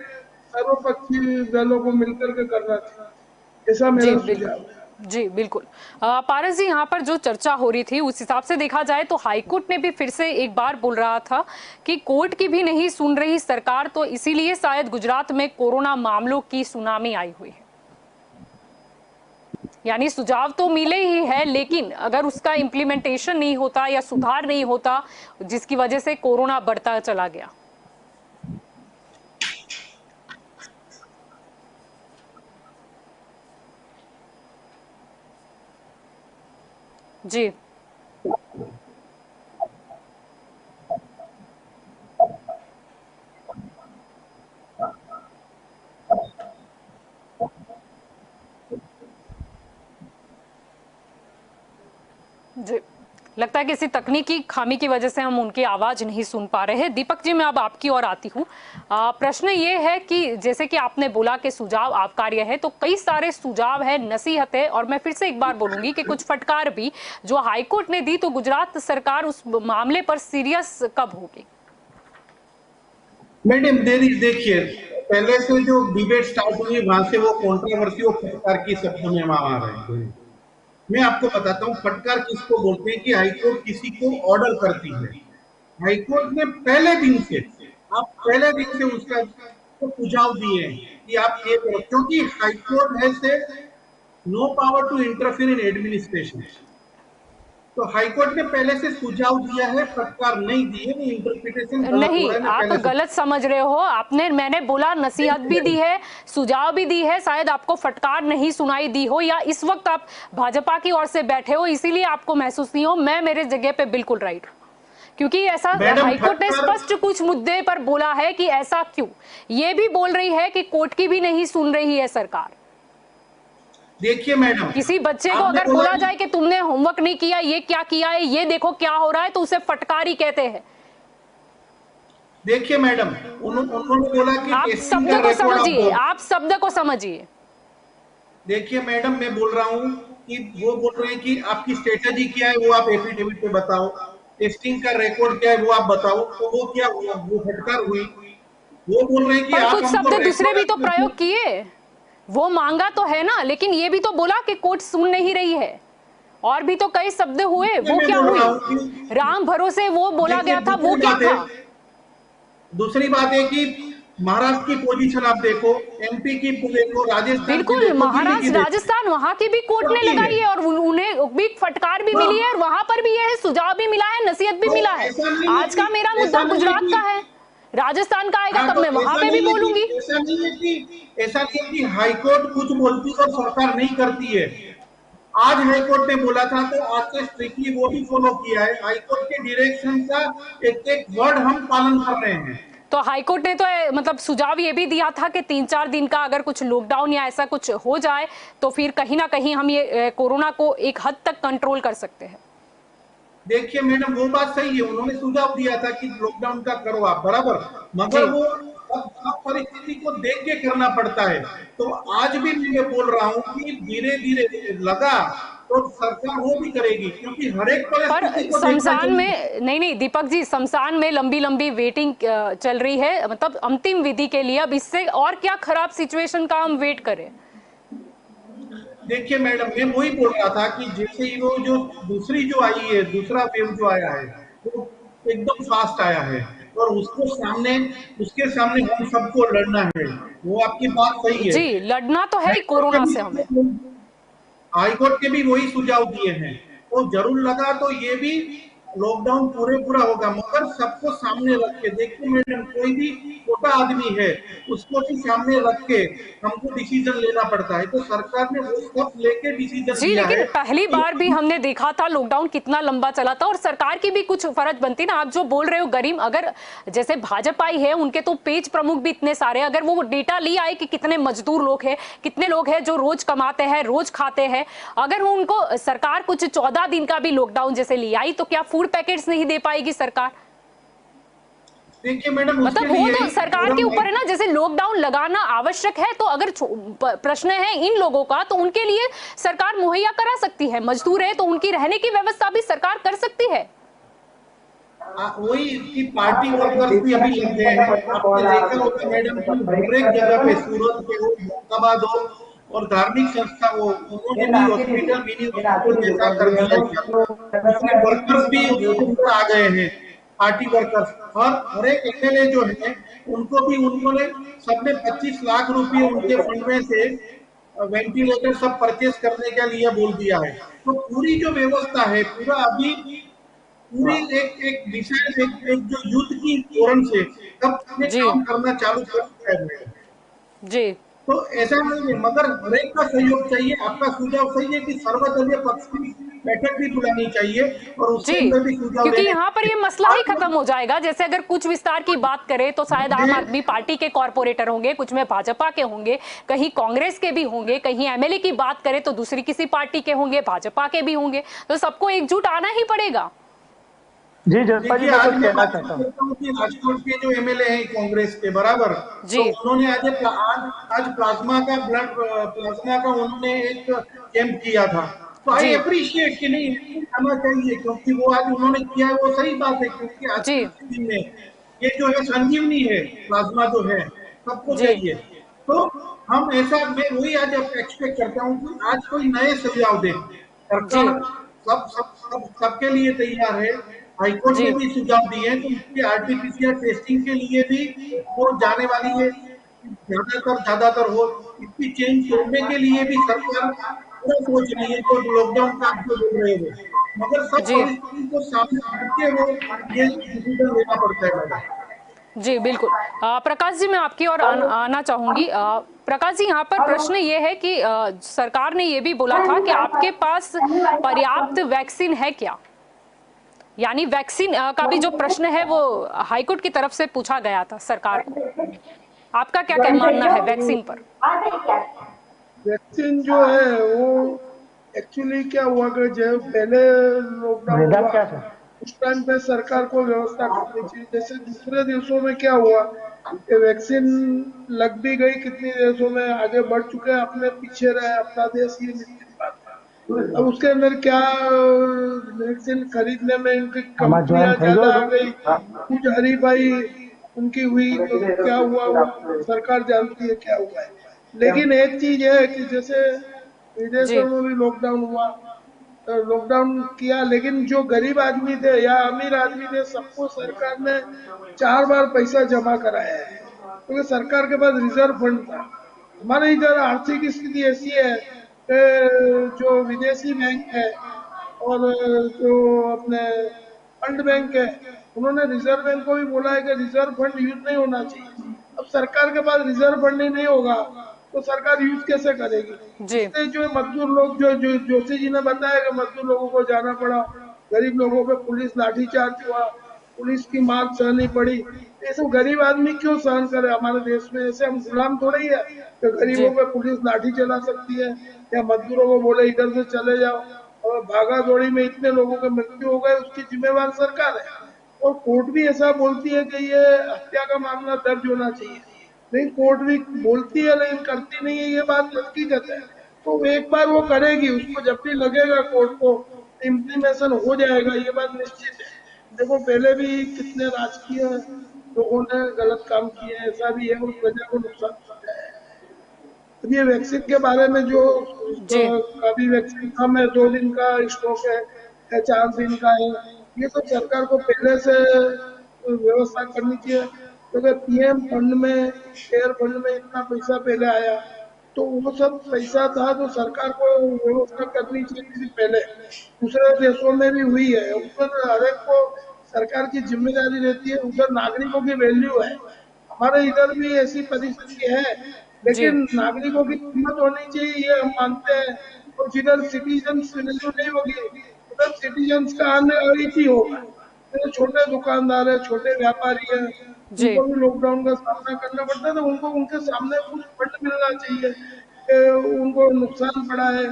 सर्वपक्षीय दलों को मिलकर के करना चाहिए, ऐसा जी मेरा बिल्कुल, सुझाव है। जी बिल्कुल। पारस जी, यहाँ पर जो चर्चा हो रही थी उस हिसाब से देखा जाए तो हाईकोर्ट ने भी फिर से एक बार बोल रहा था कि कोर्ट की भी नहीं सुन रही सरकार, तो इसीलिए शायद गुजरात में कोरोना मामलों की सुनामी आई हुई है। यानी सुझाव तो मिले ही है, लेकिन अगर उसका इम्प्लीमेंटेशन नहीं होता या सुधार नहीं होता जिसकी वजह से कोरोना बढ़ता चला गया। जी जी, लगता है कि किसी तकनीकी खामी की वजह से हम उनकी आवाज नहीं सुन पा रहे हैं। दीपक जी, मैं अब आपकी ओर आती हूँ। प्रश्न ये है कि जैसे कि आपने बोला कि सुझाव आबकार्य है, तो कई सारे सुझाव है, नसीहत है, और मैं फिर से एक बार बोलूंगी कि कुछ फटकार भी जो हाईकोर्ट ने दी, तो गुजरात सरकार उस मामले पर सीरियस कब होगी? मैडम देखिए, पहले से जो डिबेट स्टार्ट हुई वहां से वो कंट्रोवर्सी और फटकार की शब्द में आ रहे हैं। मैं आपको बताता हूँ फटकार किसको बोलते हैं कि हाईकोर्ट किसी को ऑर्डर करती है। हाईकोर्ट ने पहले दिन से उसका तो सुझाव दिए हैं कि आप ये करो, क्योंकि हाईकोर्ट है no power to interfere in administration. तो हाईकोर्ट ने पहले से सुझाव दिया है, फटकार नहीं दी है, वो इंटरप्रिटेशन गलत हो नहीं, रहा है। आप गलत समझ रहे हो। आपने, मैंने बोला नसीहत भी दी है, सुझाव भी दी है, शायद आपको फटकार नहीं सुनाई दी हो, या इस वक्त आप भाजपा की ओर से बैठे हो इसीलिए आपको महसूस नहीं हो। मैं मेरे जगह पे बिल्कुल राइट हूँ, क्योंकि ऐसा हाईकोर्ट ने स्पष्ट कुछ मुद्दे पर बोला है कि ऐसा क्यों। ये भी बोल रही है कि कोर्ट की भी नहीं सुन रही है सरकार। देखिए मैडम, किसी बच्चे को अगर बोला जाए कि तुमने होमवर्क नहीं किया, ये क्या किया है, ये देखो क्या हो रहा है, तो उसे फटकारी कहते हैं। देखिए मैडम, उन्होंने बोला कि आप शब्द को समझिए, आप शब्द को समझिए। देखिए मैडम, मैं बोल रहा हूँ कि वो बोल रहे हैं कि आपकी स्ट्रेटेजी क्या है वो आप एफिडेविट पे बताओ, टेस्टिंग का रिकॉर्ड क्या है वो आप बताओ। तो वो क्या हुआ, वो फटकार हुई। वो बोल रहे हैं कि कुछ शब्द दूसरे भी तो प्रयोग किए, वो मांगा तो है ना, लेकिन ये भी तो बोला कि कोर्ट सुन नहीं रही है। और भी तो कई शब्द हुए, वो क्या हुई? राम भरोसे वो बोला गया था, वो क्या था? दूसरी बात है कि महाराष्ट्र की पोजीशन आप देखो, एमपी की देखो, राजस्थान बिल्कुल, महाराष्ट्र राजस्थान वहां की भी कोर्ट ने लगाई है और उन्हें भी फटकार भी मिली है, और वहां पर भी यह सुझाव भी मिला है, नसीहत भी मिला है। आज का मेरा मुद्दा गुजरात का है, राजस्थान का आएगा तब मैं वहां पे भी बोलूंगी। ऐसा नहीं है कि हाईकोर्ट कुछ बोलती और सरकार नहीं करती है। आज हाईकोर्ट ने बोला था तो आज से स्ट्रिक्टली वो भी फॉलो किया है। हाईकोर्ट के डायरेक्शन का एक एक वर्ड हम पालन कर रहे हैं। तो हाईकोर्ट ने तो मतलब सुझाव ये भी दिया था कि 3-4 दिन का अगर कुछ लॉकडाउन या ऐसा कुछ हो जाए तो फिर कहीं ना कहीं हम ये कोरोना को एक हद तक कंट्रोल कर सकते हैं। देखिए मैडम, वो बात सही है, उन्होंने सुझाव दिया था कि लॉकडाउन का करो आप, बराबर, मगर वो अब परिस्थिति को देख के करना पड़ता है। तो आज भी मैं बोल रहा हूँ कि धीरे धीरे लगा तो सरकार वो भी करेगी, क्योंकि हर एक परिस्थिति को शमशान में नहीं दीपक जी, शमशान में लंबी लंबी वेटिंग चल रही है, मतलब अंतिम विधि के लिए। अब इससे और क्या खराब सिचुएशन का हम वेट करें? देखिए मैडम, मैं वही बोल रहा था कि जैसे ही वो जो दूसरी जो आई है, दूसरा वेव जो आया है वो एकदम फास्ट आया है। और उसके सामने हम सबको लड़ना है। वो आपकी बात सही है। जी, लड़ना तो है ही कोरोना से हमें। हाईकोर्ट के भी वही सुझाव दिए हैं। तो जरूर लगा तो ये भी लॉकडाउन पूरा होगा, मगर सबको सामने रख के देखिए मैडम, कोई भी छोटा आदमी है उसको भी सामने रख के हमको डिसीजन लेना पड़ता है। तो सरकार ने वो सब लेके डिसीजन जी, लिया लेकिन है पहली कि बार भी हमने देखा था लॉकडाउन कितना लंबा चला था और सरकार की भी कुछ फर्ज बनती ना। आप जो बोल रहे हो गरीब, अगर जैसे भाजपा ही है, उनके तो पेज प्रमुख भी इतने सारे, अगर वो डेटा लिया है कि कितने मजदूर लोग हैं, कितने लोग हैं जो रोज कमाते हैं, रोज खाते हैं, अगर वो उनको सरकार कुछ 14 दिन का भी लॉकडाउन जैसे लिया आई, तो क्या फूड पैकेट्स नहीं दे पाएगी सरकार? देखिए मैडम, मतलब वो तो सरकार के ऊपर है ना। जैसे लॉकडाउन लगाना आवश्यक है, तो अगर प्रश्न है इन लोगों का, तो उनके लिए सरकार मुहैया करा सकती है। मजदूर है तो उनकी रहने की व्यवस्था भी सरकार कर सकती है। वही की पार्टी वर्कर्स भी अभी लग गए हैं। आपने देखा होगा मैडम कि हर एक जगह पे, सूरत पे हो, मुरादाबाद हो, और धार्मिक संस्था हो, उन्होंने भी हॉस्पिटल मिनी हॉस्पिटल जैसा कर दिया है। उसमें वर्कर्स भी ऊपर आ गए हैं, पार्टी वर्कर्स। और हर एक एमएलए जो है उनको भी उन्होंने सबने 25 लाख रुपए उनके फंड में से वेंटिलेटर सब परचेज करने के लिए बोल दिया है। तो पूरी जो व्यवस्था है, पूरा अभी पूरी एक डिसाइड एक जो युद्ध की धोरण से कब हमने जी काम करना चालू कर दिया है मैडम। जी तो ऐसा नहीं है, मगर हर एक का सहयोग चाहिए। आपका सुझाव सही है कि सर्वदलीय पक्ष की बैठक भी बुलानी चाहिए और उसके जी, अंदर भी सुझाव क्योंकि लेने यहाँ पर ये मसला ही खत्म हो जाएगा। जैसे अगर कुछ विस्तार की बात करें तो शायद आम आदमी पार्टी के कॉर्पोरेटर होंगे, कुछ में भाजपा के होंगे, कहीं कांग्रेस के भी होंगे, कहीं एमएलए की बात करें तो दूसरी किसी पार्टी के होंगे, भाजपा के भी होंगे, तो सबको एकजुट आना ही पड़ेगा। जी जसपा जी, देखिए, मैं आज कुछ मैं कहना बात चाहता हूँ। करता हूँ कि राजकोट के जो एमएलए हैं कांग्रेस के, बराबर, तो जी उन्होंने आज प्लाज्मा का उन्होंने एक कैंप किया था। तो आई जी अप्रिशिएट कि नहीं, आना चाहिए, क्योंकि वो आज उन्होंने किया है, वो सही बात है। क्योंकि आज जी की स्थिति में ये जो है संजीवनी है, प्लाज्मा जो है सबको जी चाहिए। तो हम ऐसा, मैं वही आज एक्सपेक्ट करता हूँ कि आज कोई नए सुझाव दे जी सरकार। सबके लिए तैयार है। हाईकोर्ट ने जी भी सुझाव दिए हैं, तो इसके आरटीपीसीआर टेस्टिंग के लिए भी वो जाने वाली है, ज्यादातर हो। इसकी चेन तोड़ने के लिए भी सरकार पूरा सोच रही है, जो लॉकडाउन का आप जो बोल रहे हो, मगर सब जी परिस्थिति को सामने रखते वो ये डिसीजन लेना पड़ता है मैडम। जी बिल्कुल। प्रकाश जी, मैं आपकी ओर आना चाहूंगी। प्रकाश जी, यहाँ पर प्रश्न ये है कि सरकार ने ये भी बोला था कि आपके पास पर्याप्त वैक्सीन है क्या? यानी वैक्सीन का भी जो प्रश्न है वो हाईकोर्ट की तरफ से पूछा गया था सरकार को। आपका क्या मानना है वैक्सीन पर? वैक्सीन जो है वो एक्चुअली क्या हुआ कि जब पहले लॉकडाउन वेदांत हुआ क्या है? उस टाइम पे सरकार को व्यवस्था करनी चाहिए। जैसे दूसरे देशों में क्या हुआ कि वैक्सीन लग भी गई, कितने देशों में आगे बढ़ चुके हैं, अपने पीछे रहे अपना देश, ये निश्चित बात है। अब उसके अंदर क्या वैक्सीन खरीदने में इनकी कंपनियां ज्यादा आ गई, कुछ हरीफाई उनकी हुई, तो क्या हुआ वो सरकार जानती है क्या हुआ है। लेकिन एक चीज है कि जैसे जी विदेशों में भी लॉकडाउन हुआ, तो लॉकडाउन किया, लेकिन जो गरीब आदमी थे या अमीर आदमी थे, सबको सरकार ने 4 बार पैसा जमा कराया है, क्योंकि तो सरकार के पास रिजर्व फंड था। हमारे इधर आर्थिक स्थिति ऐसी है कि जो विदेशी बैंक है और जो अपने फंड बैंक है, उन्होंने रिजर्व बैंक को भी बोला है कि रिजर्व फंड यूज नहीं होना चाहिए। अब सरकार के पास रिजर्व फंड ही नहीं होगा तो सरकार यूज कैसे करेगी? जी इससे जो मजदूर लोग, जो जोशी जी ने बताया कि मजदूर लोगों को जाना पड़ा, गरीब लोगों पे पुलिस लाठीचार्ज हुआ, पुलिस की मार सहनी पड़ी। ये सब गरीब आदमी क्यों सहन करे हमारे देश में? ऐसे हम गुलाम थोड़े ही है कि जी गरीबों पे पुलिस लाठी चला सकती है या मजदूरों को बोले इधर से चले जाओ, और भागा दौड़ी में इतने लोगों की मृत्यु हो गए, उसकी जिम्मेवार सरकार है। और कोर्ट भी ऐसा बोलती है कि ये हत्या का मामला दर्ज होना चाहिए, लेकिन कोर्ट भी बोलती है लेकिन करती नहीं है, ये बात हकीकत है। तो एक बार वो करेगी, उसको जब भी लगेगा कोर्ट को इम्प्लीमेशन हो जाएगा, ये बात निश्चित है। देखो पहले भी कितने राजकीय लोगों ने गलत काम किए, ऐसा भी है, उस प्रजा को नुकसान पहुंचाया है। अब ये वैक्सीन के बारे में जो जी कभी वैक्सीन कम है, 2 दिन का स्टॉक है या 4 दिन का है, ये तो सरकार को पहले से व्यवस्था करनी चाहिए। क्योंकि पीएम फंड में, केयर फंड में इतना पैसा पहले आया, तो वो सब पैसा था तो सरकार को व्यवस्था करनी चाहिए थी पहले। दूसरे देशों में भी हुई है, उधर हर एक को सरकार की जिम्मेदारी रहती है, उधर नागरिकों की वैल्यू है। हमारे इधर भी ऐसी परिस्थिति है, जी लेकिन नागरिकों की कीमत होनी चाहिए ये हम मानते हैं। और जिधर सिटीजन्स वैल्यू नहीं होगी, उधर सिटीजन्स का आने एक ही होगा। जो छोटे दुकानदार है, छोटे व्यापारी है, जी उनको भी लॉकडाउन का सामना करना पड़ता है, तो उनको उनके सामने कुछ फंड मिलना चाहिए। उनको नुकसान पड़ा है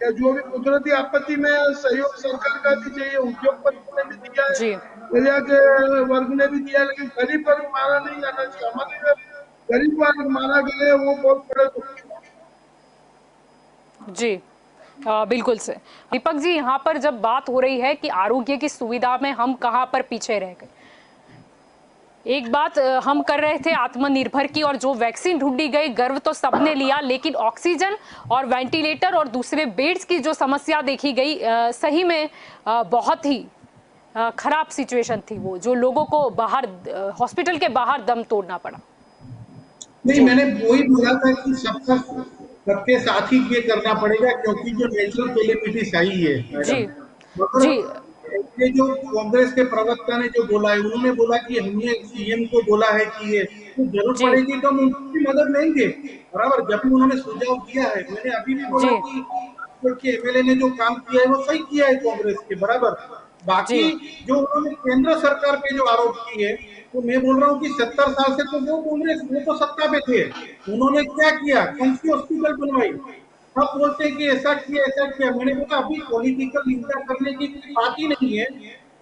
या जो भी कुदरती आपत्ति में सहयोग सरकार का भी चाहिए, उद्योगपति ने भी दिया है, जी मीडिया के वर्ग ने भी दिया है, लेकिन गरीब वर्ग मारा नहीं जाना चाहिए। हमारे इधर गरीब वर्ग मारा गया, वो बहुत बड़े दुख की बात जी बिल्कुल से दीपक जी, यहाँ पर जब बात हो रही है कि आरोग्य की सुविधा में हम कहाँ पर पीछे रह गए, एक बात हम कर रहे थे आत्मनिर्भर की, और जो वैक्सीन ढूंढी गई गर्व तो सबने लिया, लेकिन ऑक्सीजन और वेंटिलेटर और दूसरे बेड्स की जो समस्या देखी गई, सही में बहुत ही खराब सिचुएशन थी वो, जो लोगों को बाहर हॉस्पिटल के बाहर दम तोड़ना पड़ा। नहीं, मैंने वही बोला था कि सबके साथ ही ये करना पड़ेगा, क्योंकि जो नेचुरल कैलेमिटीज आई है जी मैडम, मगर जी ये जो कांग्रेस के प्रवक्ता ने जो बोला है, उन्होंने बोला कि हमने सीएम को बोला है कि ये तो जरूरत जी पड़ेगी तो हम उनकी मदद लेंगे, बराबर। जब भी उन्होंने सुझाव दिया है, मैंने अभी भी बोला जी कि एमएलए ने जो काम किया है वो सही किया है कांग्रेस के, बराबर। जी बाकी जो उन्होंने केंद्र सरकार पे जो आरोप किए, तो मैं बोल रहा हूँ कि 70 साल से तो वो कांग्रेस, वो तो सत्ता पे थे, उन्होंने क्या किया, कौन सी हॉस्पिटल बनवाई। सब बोलते हैं कि ऐसा किया ऐसा किया, मैंने बोला अभी पॉलिटिकल निंदा करने की कोई बात ही नहीं है।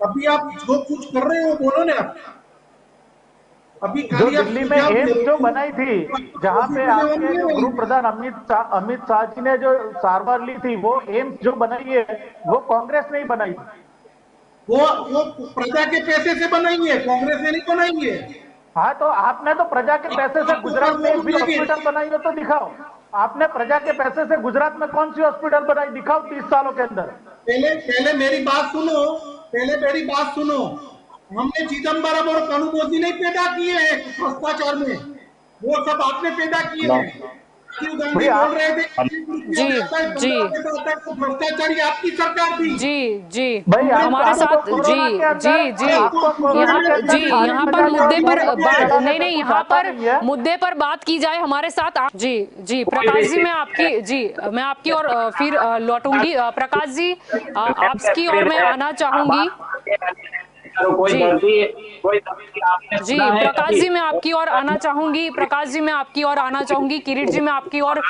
अभी आप जो कुछ कर रहे हो बोलो ना। आप अभी जो खाली आप दिल्ली में सुझाव दे एम्स रहे जो हो, बनाई थी, जहां पे आपके जो गृह प्रधान अमित शाह जी ने जो सारवार ली थी, वो एम्स जो बनाई है वो कांग्रेस ने ही बनाई थी। वो प्रजा के पैसे से बनाई है, कांग्रेस ने नहीं बनाई है। हाँ, तो आपने तो प्रजा के पैसे से आपको गुजरात में एक भी करोड़ रुपए हॉस्पिटल बनाई हो तो दिखाओ। आपने प्रजा के पैसे से गुजरात में कौन सी हॉस्पिटल बनाई, दिखाओ 30 सालों के अंदर। पहले मेरी बात सुनो, पहले मेरी बात सुनो। हमने चिदम्बरम और कनुमोदी नहीं पैदा किए हैं भ्रष्टाचार में, वो सब आपने पैदा किए हैं। राजीव गांधी बोल रहे थे जी जी भ्रष्टाचारी आपकी सरकार थी। जी जी भाई हमारे आपको साथ कोरोना जी के अंदर, जी जी आपको कोरोना यहाँ के अंदर जी थाली यहाँ पर बजाने मुद्दे और पर लोगों को बात बजाने नहीं से नहीं कुछ यहाँ आता पर नहीं है। मुद्दे पर बात की जाए हमारे साथ। जी जी प्रकाश जी, मैं आपकी और फिर लौटूंगी। प्रकाश जी आपकी और मैं आना चाहूंगी। जी जी प्रकाश जी मैं आपकी ओर आना चाहूंगी। प्रकाश जी मैं आपकी ओर आना चाहूंगी। किरीट जी मैं आपकी ओर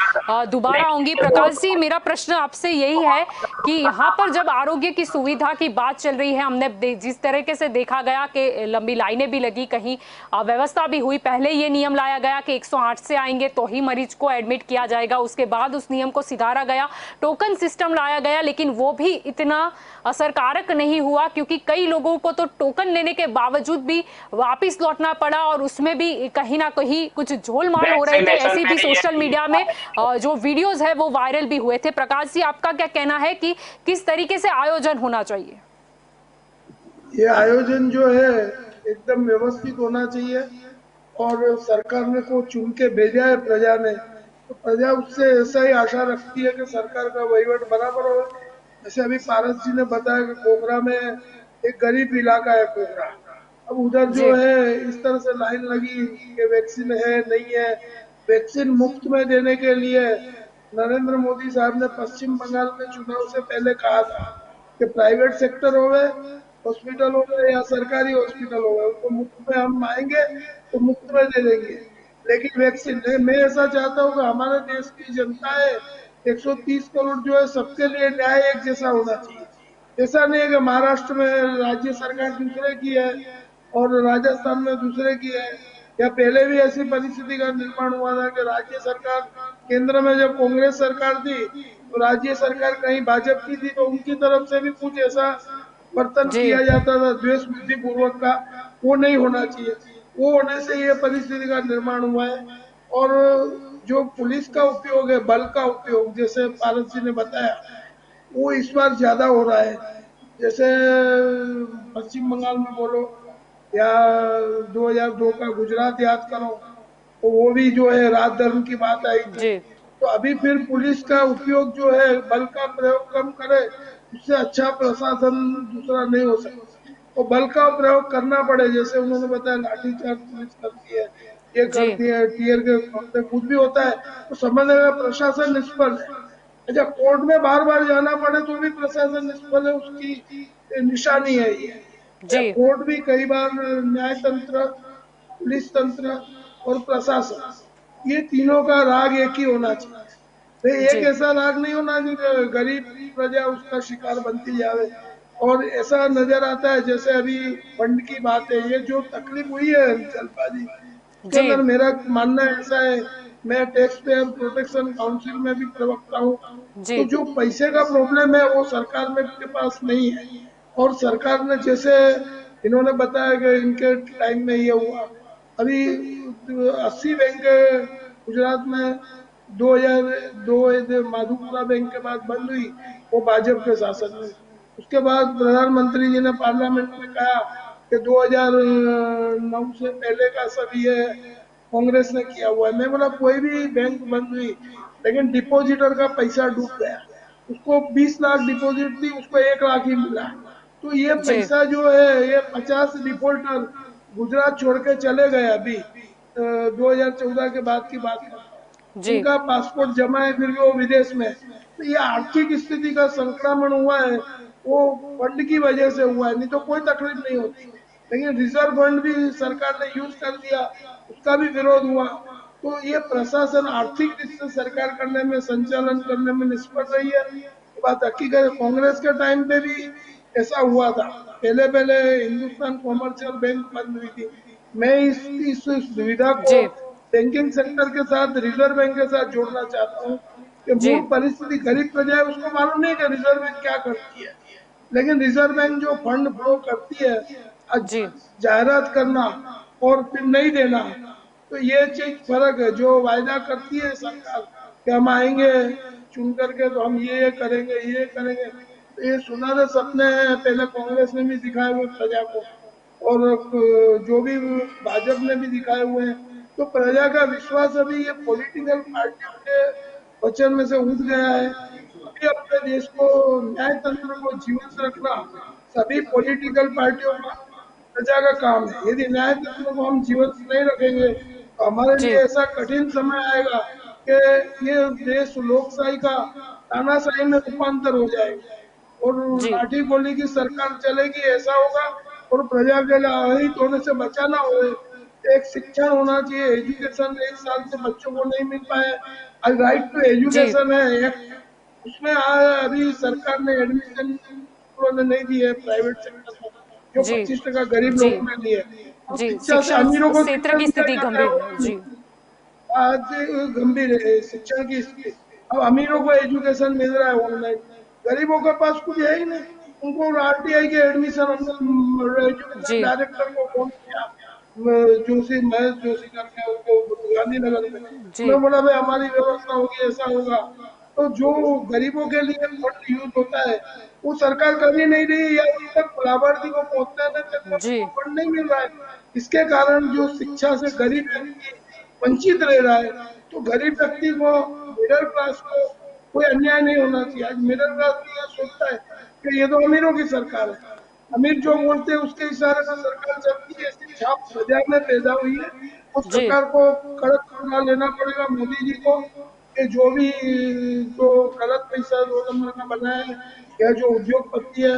दोबारा आऊंगी। प्रकाश जी, मेरा प्रश्न आपसे यही है कि यहाँ पर जब आरोग्य की सुविधा की बात चल रही है, हमने जिस तरीके से देखा गया कि लंबी लाइनें भी लगी, कहीं व्यवस्था भी हुई। पहले ये नियम लाया गया कि 108 से आएंगे तो ही मरीज को एडमिट किया जाएगा, उसके बाद उस नियम को सुधारा गया, टोकन सिस्टम लाया गया, लेकिन वो भी इतना असरकारक नहीं हुआ, क्योंकि कई लोगों को तो टोकन लेने के बावजूद भी वापस लौटना पड़ा, और उसमें भी कहीं ना कहीं कुछ झोलमाल हो रहे थे। ऐसी भी सोशल मीडिया में जो वीडियोस है वो वायरल भी हुए थे। प्रकाश जी, आपका क्या कहना है कि किस तरीके से आयोजन होना चाहिए? ये आयोजन जो है एकदम व्यवस्थित होना चाहिए, और सरकार ने को चुन के भेजा है प्रजा ने, तो प्रजा उससे ऐसा ही आशा रखती है कि सरकार का वहीवट बराबर हो। जैसे अभी पारस जी ने बताया कि कोबरा में एक गरीब इलाका है कोबरा, अब उधर जी जो है इस तरह से लाइन लगी कि वैक्सीन है नहीं है। वैक्सीन मुफ्त में देने के लिए नरेंद्र मोदी साहब ने पश्चिम बंगाल में चुनाव से पहले कहा था कि प्राइवेट सेक्टर होवे, हॉस्पिटल होवे या सरकारी हॉस्पिटल होवे, उनको मुफ्त में हम आएंगे तो मुफ्त में दे देंगे। लेकिन वैक्सीन मैं ऐसा चाहता हूँ कि हमारे देश की जनता है 130 करोड़ जो है, सबके लिए न्याय एक जैसा होना चाहिए। ऐसा नहीं है कि महाराष्ट्र में राज्य सरकार दूसरे की है और राजस्थान में दूसरे की है, या पहले भी ऐसी परिस्थिति का निर्माण हुआ था कि राज्य सरकार, केंद्र में जब कांग्रेस सरकार थी तो राज्य सरकार कहीं भाजपा की थी तो उनकी तरफ से भी कुछ ऐसा वर्तन जी किया जाता था द्वेष बुद्धि पूर्वक का, वो नहीं होना चाहिए। वो होने से ये परिस्थिति का निर्माण हुआ है। और जो पुलिस का उपयोग है, बल का उपयोग, जैसे पारस जी ने बताया, वो इस बार ज्यादा हो रहा है। जैसे पश्चिम बंगाल में बोलो या 2002 का गुजरात याद करो, तो वो भी जो है रात धर्म की बात आई थी। जी तो अभी फिर पुलिस का उपयोग जो है बल का प्रयोग कम करे, उससे अच्छा प्रशासन दूसरा नहीं हो सकता। तो बल का प्रयोग करना पड़े, जैसे उन्होंने बताया लाठीचार्ज पुलिस करती है, ये जी करती है, टीयर के कुछ भी होता है, तो समझने का प्रशासन निष्फल है। अच्छा, कोर्ट में बार बार जाना पड़े तो भी प्रशासन निष्फल है, उसकी निशानी है ये। जी कोर्ट भी कई बार न्याय तंत्र, पुलिस तंत्र और प्रशासन, ये तीनों का राग एक ही होना चाहिए। तो एक जी ऐसा राग नहीं होना चाहिए गरीब प्रजा उसका शिकार बनती जावे। और ऐसा नजर आता है जैसे अभी फंड की बात है, ये जो तकलीफ हुई है जल्दबाजी, उसके जी अंदर मेरा मानना ऐसा है, मैं टैक्स पेयर प्रोटेक्शन काउंसिल में भी प्रवक्ता हूँ, जी तो जो पैसे का प्रॉब्लम है वो सरकार में के पास नहीं है। और सरकार ने जैसे इन्होंने बताया कि इनके टाइम में ये हुआ, अभी 80 बैंक गुजरात में 2002 माधुपुरा बैंक के बाद बंद हुई, वो भाजपा के शासन में। उसके बाद प्रधानमंत्री जी ने पार्लियामेंट में कहा कि 2009 से पहले का सब ये कांग्रेस ने किया हुआ है। मैं बोला कोई भी बैंक बंद हुई, लेकिन डिपॉजिटर का पैसा डूब गया, उसको 20 लाख डिपॉजिट थी, उसको 1 लाख ही मिला। तो ये जी पैसा जो है, ये 50 डिफॉल्टर गुजरात छोड़ के चले गए अभी, 2014 के बाद की बात करता हूँ। जी उनका पासपोर्ट जमा है, फिर भी वो विदेश में। तो ये आर्थिक स्थिति का संक्रमण हुआ है, वो फंड की वजह से हुआ है, नहीं तो कोई तकलीफ नहीं होती। लेकिन रिजर्व फंड भी सरकार ने यूज कर दिया, उसका भी विरोध हुआ। तो ये प्रशासन आर्थिक दृष्टि से सरकार करने में, संचालन करने में निष्फल रही है। ये बात हकीकत है। कांग्रेस के टाइम पे भी ऐसा हुआ था, पहले पहले हिंदुस्तान कॉमर्शियल बैंक बंद हुई थी। मैं इस दुविधा को जी बैंकिंग सेक्टर के साथ, रिजर्व बैंक के साथ जोड़ना चाहता हूँ कि जी मूल परिस्थिति गरीब प्रजा है, उसको मालूम नहीं कि रिजर्व बैंक क्या करती है। लेकिन रिजर्व बैंक जो फंड फ्लो करती है, आज जी जाहिरात करना और फिर नहीं देना, तो ये चीज फर्क है। जो वायदा करती है सरकार कि हम आएंगे चुन करके, तो हम ये करेंगे, ये करेंगे, तो ये सुनहरे सपने हैं, पहले कांग्रेस ने भी दिखाए हुए प्रजा को, और जो भी भाजपा ने भी दिखाए हुए हैं। तो प्रजा का विश्वास अभी ये पॉलिटिकल पार्टियों के वचन में से उठ गया है। अभी अपने देश को, न्याय तंत्र को जीवंत रखना सभी पॉलिटिकल पार्टियों का, प्रजा का काम है। यदि न्याय तंत्र को हम जीवंत नहीं रखेंगे, तो हमारे जी लिए ऐसा कठिन समय आएगा कि ये देश लोकशाही का तानाशाही में रूपांतर हो जाएगा, और जी लाठी गोली की सरकार चलेगी, ऐसा होगा। और प्रजा के लिए अहित होने से बचाना हो, एक शिक्षण होना चाहिए, एजुकेशन 1 साल से बच्चों को नहीं मिल पाया। आज राइट टू जी एजुकेशन है एक, उसमें अभी सरकार ने एडमिशन स्कूलों ने नहीं दी है प्राइवेट सेक्टर में, जो जी 25% गरीब जी लोगों में दी है। और जी शिक्षा से शिक्षण अमीरों को क्षेत्र शिक्षा की दिया स्थिति जाता है, गंभीर वो है भी जी आज गंभीर है शिक्षण की स्थिति। अब अमीरों को एजुकेशन मिल रहा है ऑनलाइन, गरीबों के पास कुछ है ही नहीं। उनको आरटीआई के एडमिशन, हमने एजुकेशन जी डायरेक्टर को फोन किया, जोशी, महेश जोशी करके, उनको गांधीनगर में। जी मैं बोला भाई हमारी व्यवस्था होगी, ऐसा होगा। तो जो गरीबों के लिए फंड यूज होता है, वो सरकार कर ही नहीं रही, या उन तक लाभार्थी को पहुंचने तक जी वो फंड नहीं मिल रहा है। इसके कारण जो शिक्षा से गरीब व्यक्ति वंचित रह रहा है। तो गरीब व्यक्ति को, मिडिल क्लास को कोई अन्याय नहीं होना चाहिए। आज मिडिल क्लास भी ये सोचता है कि ये तो अमीरों की सरकार है, अमीर जो बोलते हैं उसके इशारे पर सरकार चलती है। ऐसी छाप प्रजा में पैदा हुई है, उस जी सरकार को कड़क पगड़ा लेना पड़ेगा मोदी जी को, कि जो भी जो गलत पैसा 2 नंबर का बनाया है, या जो उद्योगपति है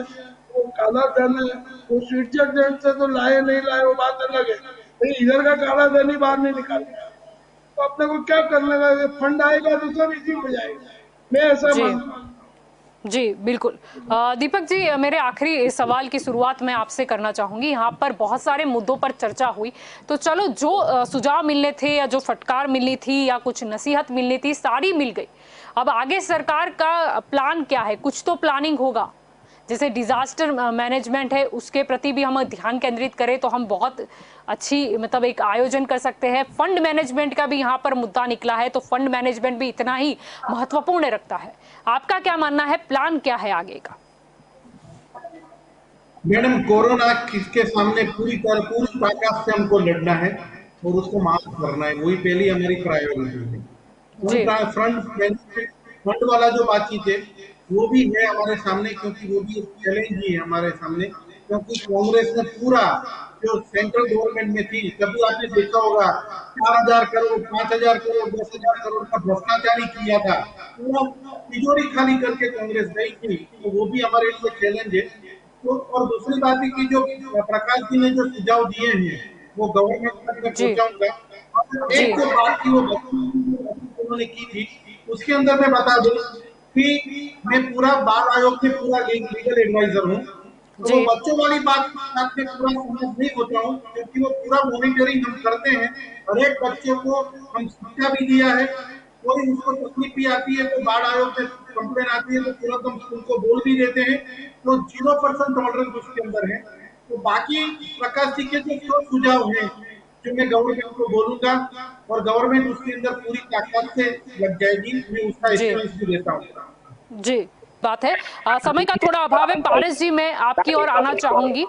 वो काला धन है, वो स्विट्जरलैंड से तो लाए नहीं लाए वो बात अलग है, लेकिन इधर का काला धन ही बाहर नहीं निकालेगा। तो अपने को क्या करने का, फंड आएगा तो सब इजी हो जाएगा, मैं ऐसा जी मानता हूँ। जी बिल्कुल। दीपक जी, मेरे आखिरी सवाल की शुरुआत मैं आपसे करना चाहूंगी। यहाँ पर बहुत सारे मुद्दों पर चर्चा हुई, तो चलो जो सुझाव मिलने थे या जो फटकार मिलनी थी या कुछ नसीहत मिलनी थी, सारी मिल गई। अब आगे सरकार का प्लान क्या है? कुछ तो प्लानिंग होगा, जैसे डिजास्टर मैनेजमेंट है उसके प्रति भी हम ध्यान केंद्रित करें तो हम बहुत अच्छी मतलब एक आयोजन कर सकते हैं। फंड मैनेजमेंट का भी यहाँ पर मुद्दा निकला है, तो फंड मैनेजमेंट भी इतना ही महत्वपूर्ण रखता है। आपका क्या मानना है, प्लान क्या है आगे का? मैडम, कोरोना किसके सामने पूरी ताकत से हमको लड़ना है और उसको माफ करना है, वही पहली हमारी प्रायोरिटी है। जी फ्रंट फ्रंट वाला जो बातचीत है वो भी है हमारे सामने, क्योंकि वो भी एक चैलेंज ही है हमारे सामने, क्योंकि कांग्रेस ने पूरा जो सेंट्रल गवर्नमेंट में थी, तभी आपने देखा होगा 4,000 करोड़, 5,000 करोड़, 10,000 करोड़ का भ्रष्टाचार ही किया था, पूरा तिजोरी खाली करके कांग्रेस गई थी। तो वो भी हमारे लिए चैलेंज है। तो और दूसरी बात है कि जो प्रकाश जी ने जो सुझाव दिए हैं वो गवर्नमेंट तक मैं जी पहुंचाऊंगा। और जी एक जो बात थी वो उन्होंने की थी, उसके अंदर मैं बता दूं कि मैं पूरा बाल आयोग से पूरा लीगल एडवाइजर हूँ। तो वो जी बच्चों वाली बात में पूरा सहमत नहीं होता हूँ, क्योंकि वो पूरा मॉनिटरिंग हम करते हैं। हर एक बच्चे को हम शिक्षा भी दिया है, कोई उसको तकलीफ भी आती है तो बाढ़ आयोग में कंप्लेन आती है तो तुरंत हम स्कूल को बोल भी देते हैं। तो 0% टॉलरेंस उसके अंदर है। तो बाकी प्रकाश जी के जो सुझाव हैं जो मैं गवर्नमेंट को बोलूंगा, और गवर्नमेंट उसके अंदर पूरी ताकत से लग जाएगी, मैं उसका जी एश्योरेंस भी देता हूँ। जी बात है। समय का थोड़ा अभाव है। पारस जी, मैं आपकी ओर आना चाहूंगी।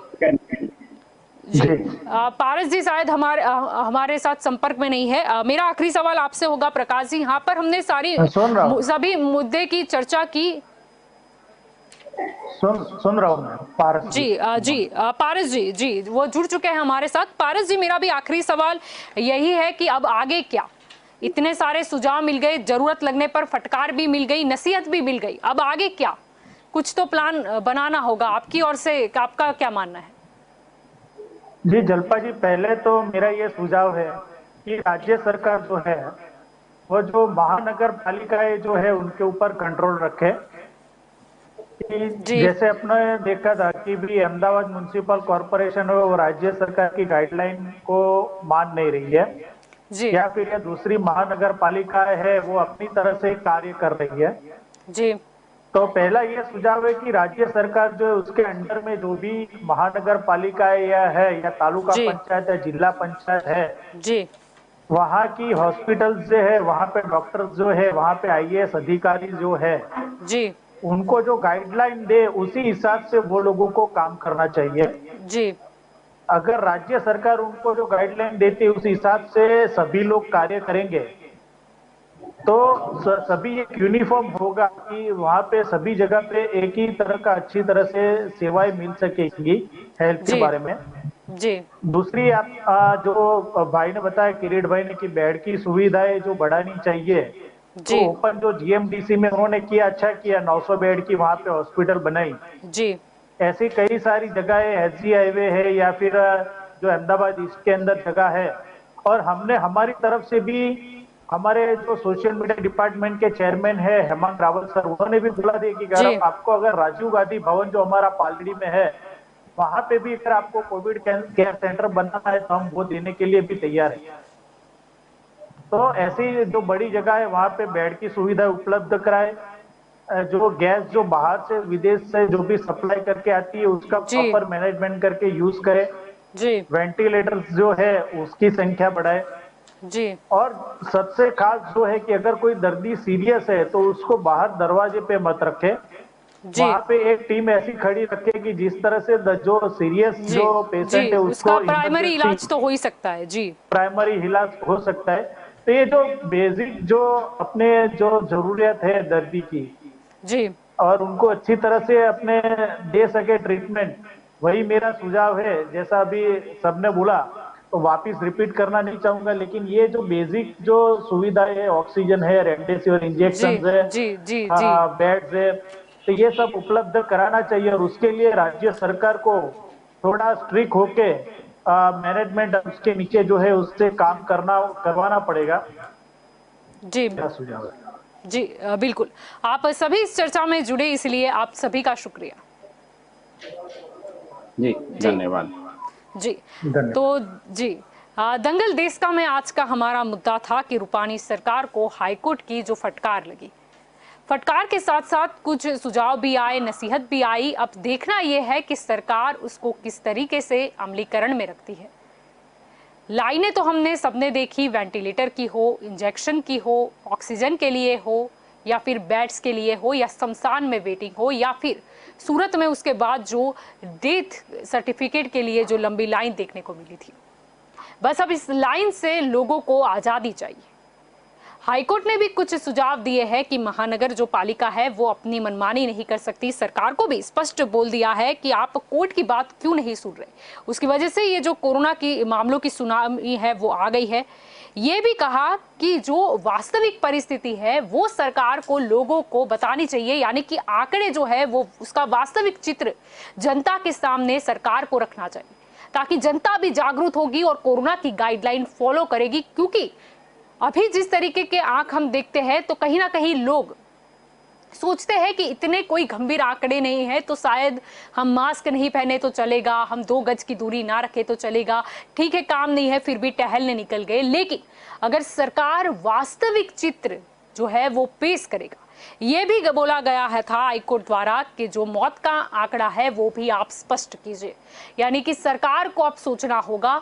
जी जी पारस जी शायद हमारे साथ संपर्क में नहीं है। मेरा आखिरी सवाल आपसे होगा प्रकाश जी, यहाँ पर हमने सुन रहा हूँ, सभी मुद्दे की चर्चा की। सुन रहा हूँ मैं पारस जी पारस जी, जी वो जुड़ चुके हैं हमारे साथ। पारस जी, मेरा भी आखिरी सवाल यही है कि अब आगे क्या? इतने सारे सुझाव मिल गए, जरूरत लगने पर फटकार भी मिल गई, नसीहत भी मिल गई, अब आगे क्या? कुछ तो प्लान बनाना होगा आपकी ओर से, आपका क्या मानना है? जी जल्पा जी, पहले तो मेरा ये सुझाव है कि राज्य सरकार जो है वो जो महानगर पालिकाएं जो है उनके ऊपर कंट्रोल रखे। कि जी जैसे अपने देखा था कि भी अहमदाबाद म्युनिसिपल कॉरपोरेशन है वो राज्य सरकार की गाइडलाइन को मान नहीं रही है, जी या फिर ये दूसरी महानगर पालिका है वो अपनी तरह से कार्य कर रही है। जी तो पहला ये सुझाव है कि राज्य सरकार जो है उसके अंडर में जो भी महानगर पालिका या तालुका जी पंचायत है, जिला पंचायत है, जी वहाँ की हॉस्पिटल्स जो है, वहाँ पे डॉक्टर्स जो है, वहाँ पे आईएएस अधिकारी जो है, जी उनको जो गाइडलाइन दे उसी हिसाब से वो लोगों को काम करना चाहिए। जी अगर राज्य सरकार उनको जो गाइडलाइन देती है उस हिसाब से सभी लोग कार्य करेंगे तो सभी एक यूनिफॉर्म होगा कि वहाँ पे सभी जगह पे एक ही तरह का अच्छी तरह से सेवाएं मिल सकेंगी हेल्थ के जी बारे में। जी दूसरी आप जो भाई ने बताया, किरीट भाई ने, कि बेड की सुविधाएं जो बढ़ानी चाहिए, तो जी ओपन जो जीएमडीसी में उन्होंने किया, अच्छा किया, 900 बेड की वहां पे हॉस्पिटल बनाई। जी ऐसी कई सारी जगह है, एसजी हाईवे है या फिर जो अहमदाबाद ईस्ट के अंदर जगह है। और हमने हमारी तरफ से भी, हमारे जो सोशल मीडिया डिपार्टमेंट के चेयरमैन है हेमंत रावत सर, उन्होंने भी बोला दी कि अगर जी आपको अगर राजीव गांधी भवन जो हमारा पालड़ी में है वहां पे भी अगर आपको कोविड केयर सेंटर बनाना है तो हम वो देने के लिए भी तैयार है। तो ऐसी जो बड़ी जगह है वहां पे बेड की सुविधा उपलब्ध कराए, जो गैस जो बाहर से विदेश से जो भी सप्लाई करके आती है उसका जी प्रॉपर मैनेजमेंट करके यूज करे, जी वेंटिलेटर्स जो है उसकी संख्या बढ़ाए। जी और सबसे खास जो है कि अगर कोई दर्दी सीरियस है तो उसको बाहर दरवाजे पे मत रखे, जी वहां पे एक टीम ऐसी खड़ी रखे कि जिस तरह से जो सीरियस जी जो जी पेशेंट है उसका उसको प्राइमरी इमरजेंसी इलाज तो हो ही सकता है। जी प्राइमरी इलाज हो सकता है। तो ये जो बेसिक जो अपने जो जरूरियत है दर्दी की, जी और उनको अच्छी तरह से अपने दे सके ट्रीटमेंट, वही मेरा सुझाव है। जैसा अभी सबने बोला तो वापिस रिपीट करना नहीं चाहूंगा, लेकिन ये जो बेसिक जो सुविधाएं है, ऑक्सीजन है, रेमडेसिविर जी इंजेक्शन है, जी जी जी बेड्स है, तो ये सब उपलब्ध कराना चाहिए। और उसके लिए राज्य सरकार को थोड़ा स्ट्रिक्ट होके मैनेजमेंट उसके नीचे जो है उससे काम करवाना पड़ेगा। जी क्या सुझाव है? जी बिल्कुल। आप सभी इस चर्चा में जुड़े, इसलिए आप सभी का शुक्रिया। जी जी धन्यवाद। जी धन्यवाद। तो जी दंगल देश का में आज का हमारा मुद्दा था कि रूपानी सरकार को हाईकोर्ट की जो फटकार लगी, फटकार के साथ साथ कुछ सुझाव भी आए, नसीहत भी आई। अब देखना यह है कि सरकार उसको किस तरीके से अमलीकरण में रखती है। लाइनें तो हमने सबने देखी, वेंटिलेटर की हो, इंजेक्शन की हो, ऑक्सीजन के लिए हो, या फिर बेड्स के लिए हो, या शमशान में वेटिंग हो, या फिर सूरत में उसके बाद जो डेथ सर्टिफिकेट के लिए जो लंबी लाइन देखने को मिली थी। बस अब इस लाइन से लोगों को आज़ादी चाहिए। हाईकोर्ट ने भी कुछ सुझाव दिए हैं कि महानगर जो पालिका है वो अपनी मनमानी नहीं कर सकती। सरकार को भी स्पष्ट बोल दिया है कि आप कोर्ट की बात क्यों नहीं सुन रहे। उसकी वजह से ये जो कोरोना की मामलों की सुनामी है वो आ गई है। ये भी कहा कि जो वास्तविक परिस्थिति है वो सरकार को लोगों को बतानी चाहिए, यानी कि आंकड़े जो है वो उसका वास्तविक चित्र जनता के सामने सरकार को रखना चाहिए, ताकि जनता भी जागरूक होगी और कोरोना की गाइडलाइन फॉलो करेगी। क्योंकि अभी जिस तरीके के आंक हम देखते हैं तो कहीं ना कहीं लोग सोचते हैं कि इतने कोई गंभीर आंकड़े नहीं है तो शायद हम मास्क नहीं पहने तो चलेगा, हम 2 गज की दूरी ना रखे तो चलेगा, ठीक है काम नहीं है फिर भी टहलने निकल गए। लेकिन अगर सरकार वास्तविक चित्र जो है वो पेश करेगा, ये भी बोला गया है था हाईकोर्ट द्वारा कि जो मौत का आंकड़ा है वो भी आप स्पष्ट कीजिए, यानी कि सरकार को अब सोचना होगा,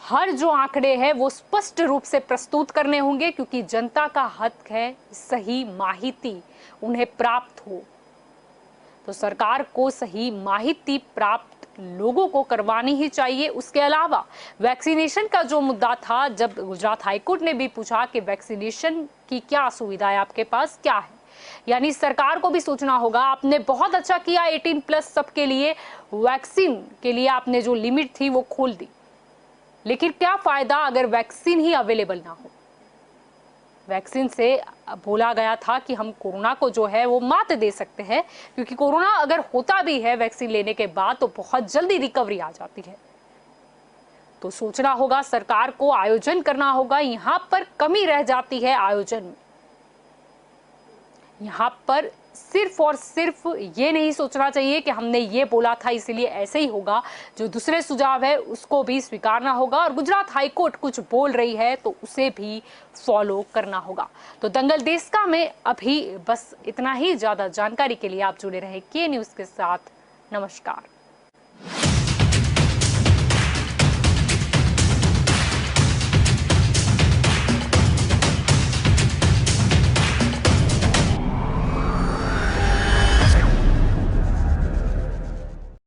हर जो आंकड़े हैं वो स्पष्ट रूप से प्रस्तुत करने होंगे, क्योंकि जनता का हक है सही माहिती उन्हें प्राप्त हो। तो सरकार को सही माहिती प्राप्त लोगों को करवानी ही चाहिए। उसके अलावा वैक्सीनेशन का जो मुद्दा था, जब गुजरात हाईकोर्ट ने भी पूछा कि वैक्सीनेशन की क्या सुविधा है, आपके पास क्या है, यानी सरकार को भी सोचना होगा। आपने बहुत अच्छा किया 18+ सबके लिए वैक्सीन के लिए आपने जो लिमिट थी वो खोल दी, लेकिन क्या फायदा अगर वैक्सीन ही अवेलेबल ना हो। वैक्सीन से बोला गया था कि हम कोरोना को जो है वो मात दे सकते हैं, क्योंकि कोरोना अगर होता भी है वैक्सीन लेने के बाद तो बहुत जल्दी रिकवरी आ जाती है। तो सोचना होगा, सरकार को आयोजन करना होगा। यहां पर कमी रह जाती है आयोजन में। यहां पर सिर्फ और सिर्फ ये नहीं सोचना चाहिए कि हमने ये बोला था इसलिए ऐसे ही होगा। जो दूसरे सुझाव है उसको भी स्वीकारना होगा, और गुजरात हाईकोर्ट कुछ बोल रही है तो उसे भी फॉलो करना होगा। तो दंगल देश का में अभी बस इतना ही। ज्यादा जानकारी के लिए आप जुड़े रहे के न्यूज़ के साथ। नमस्कार।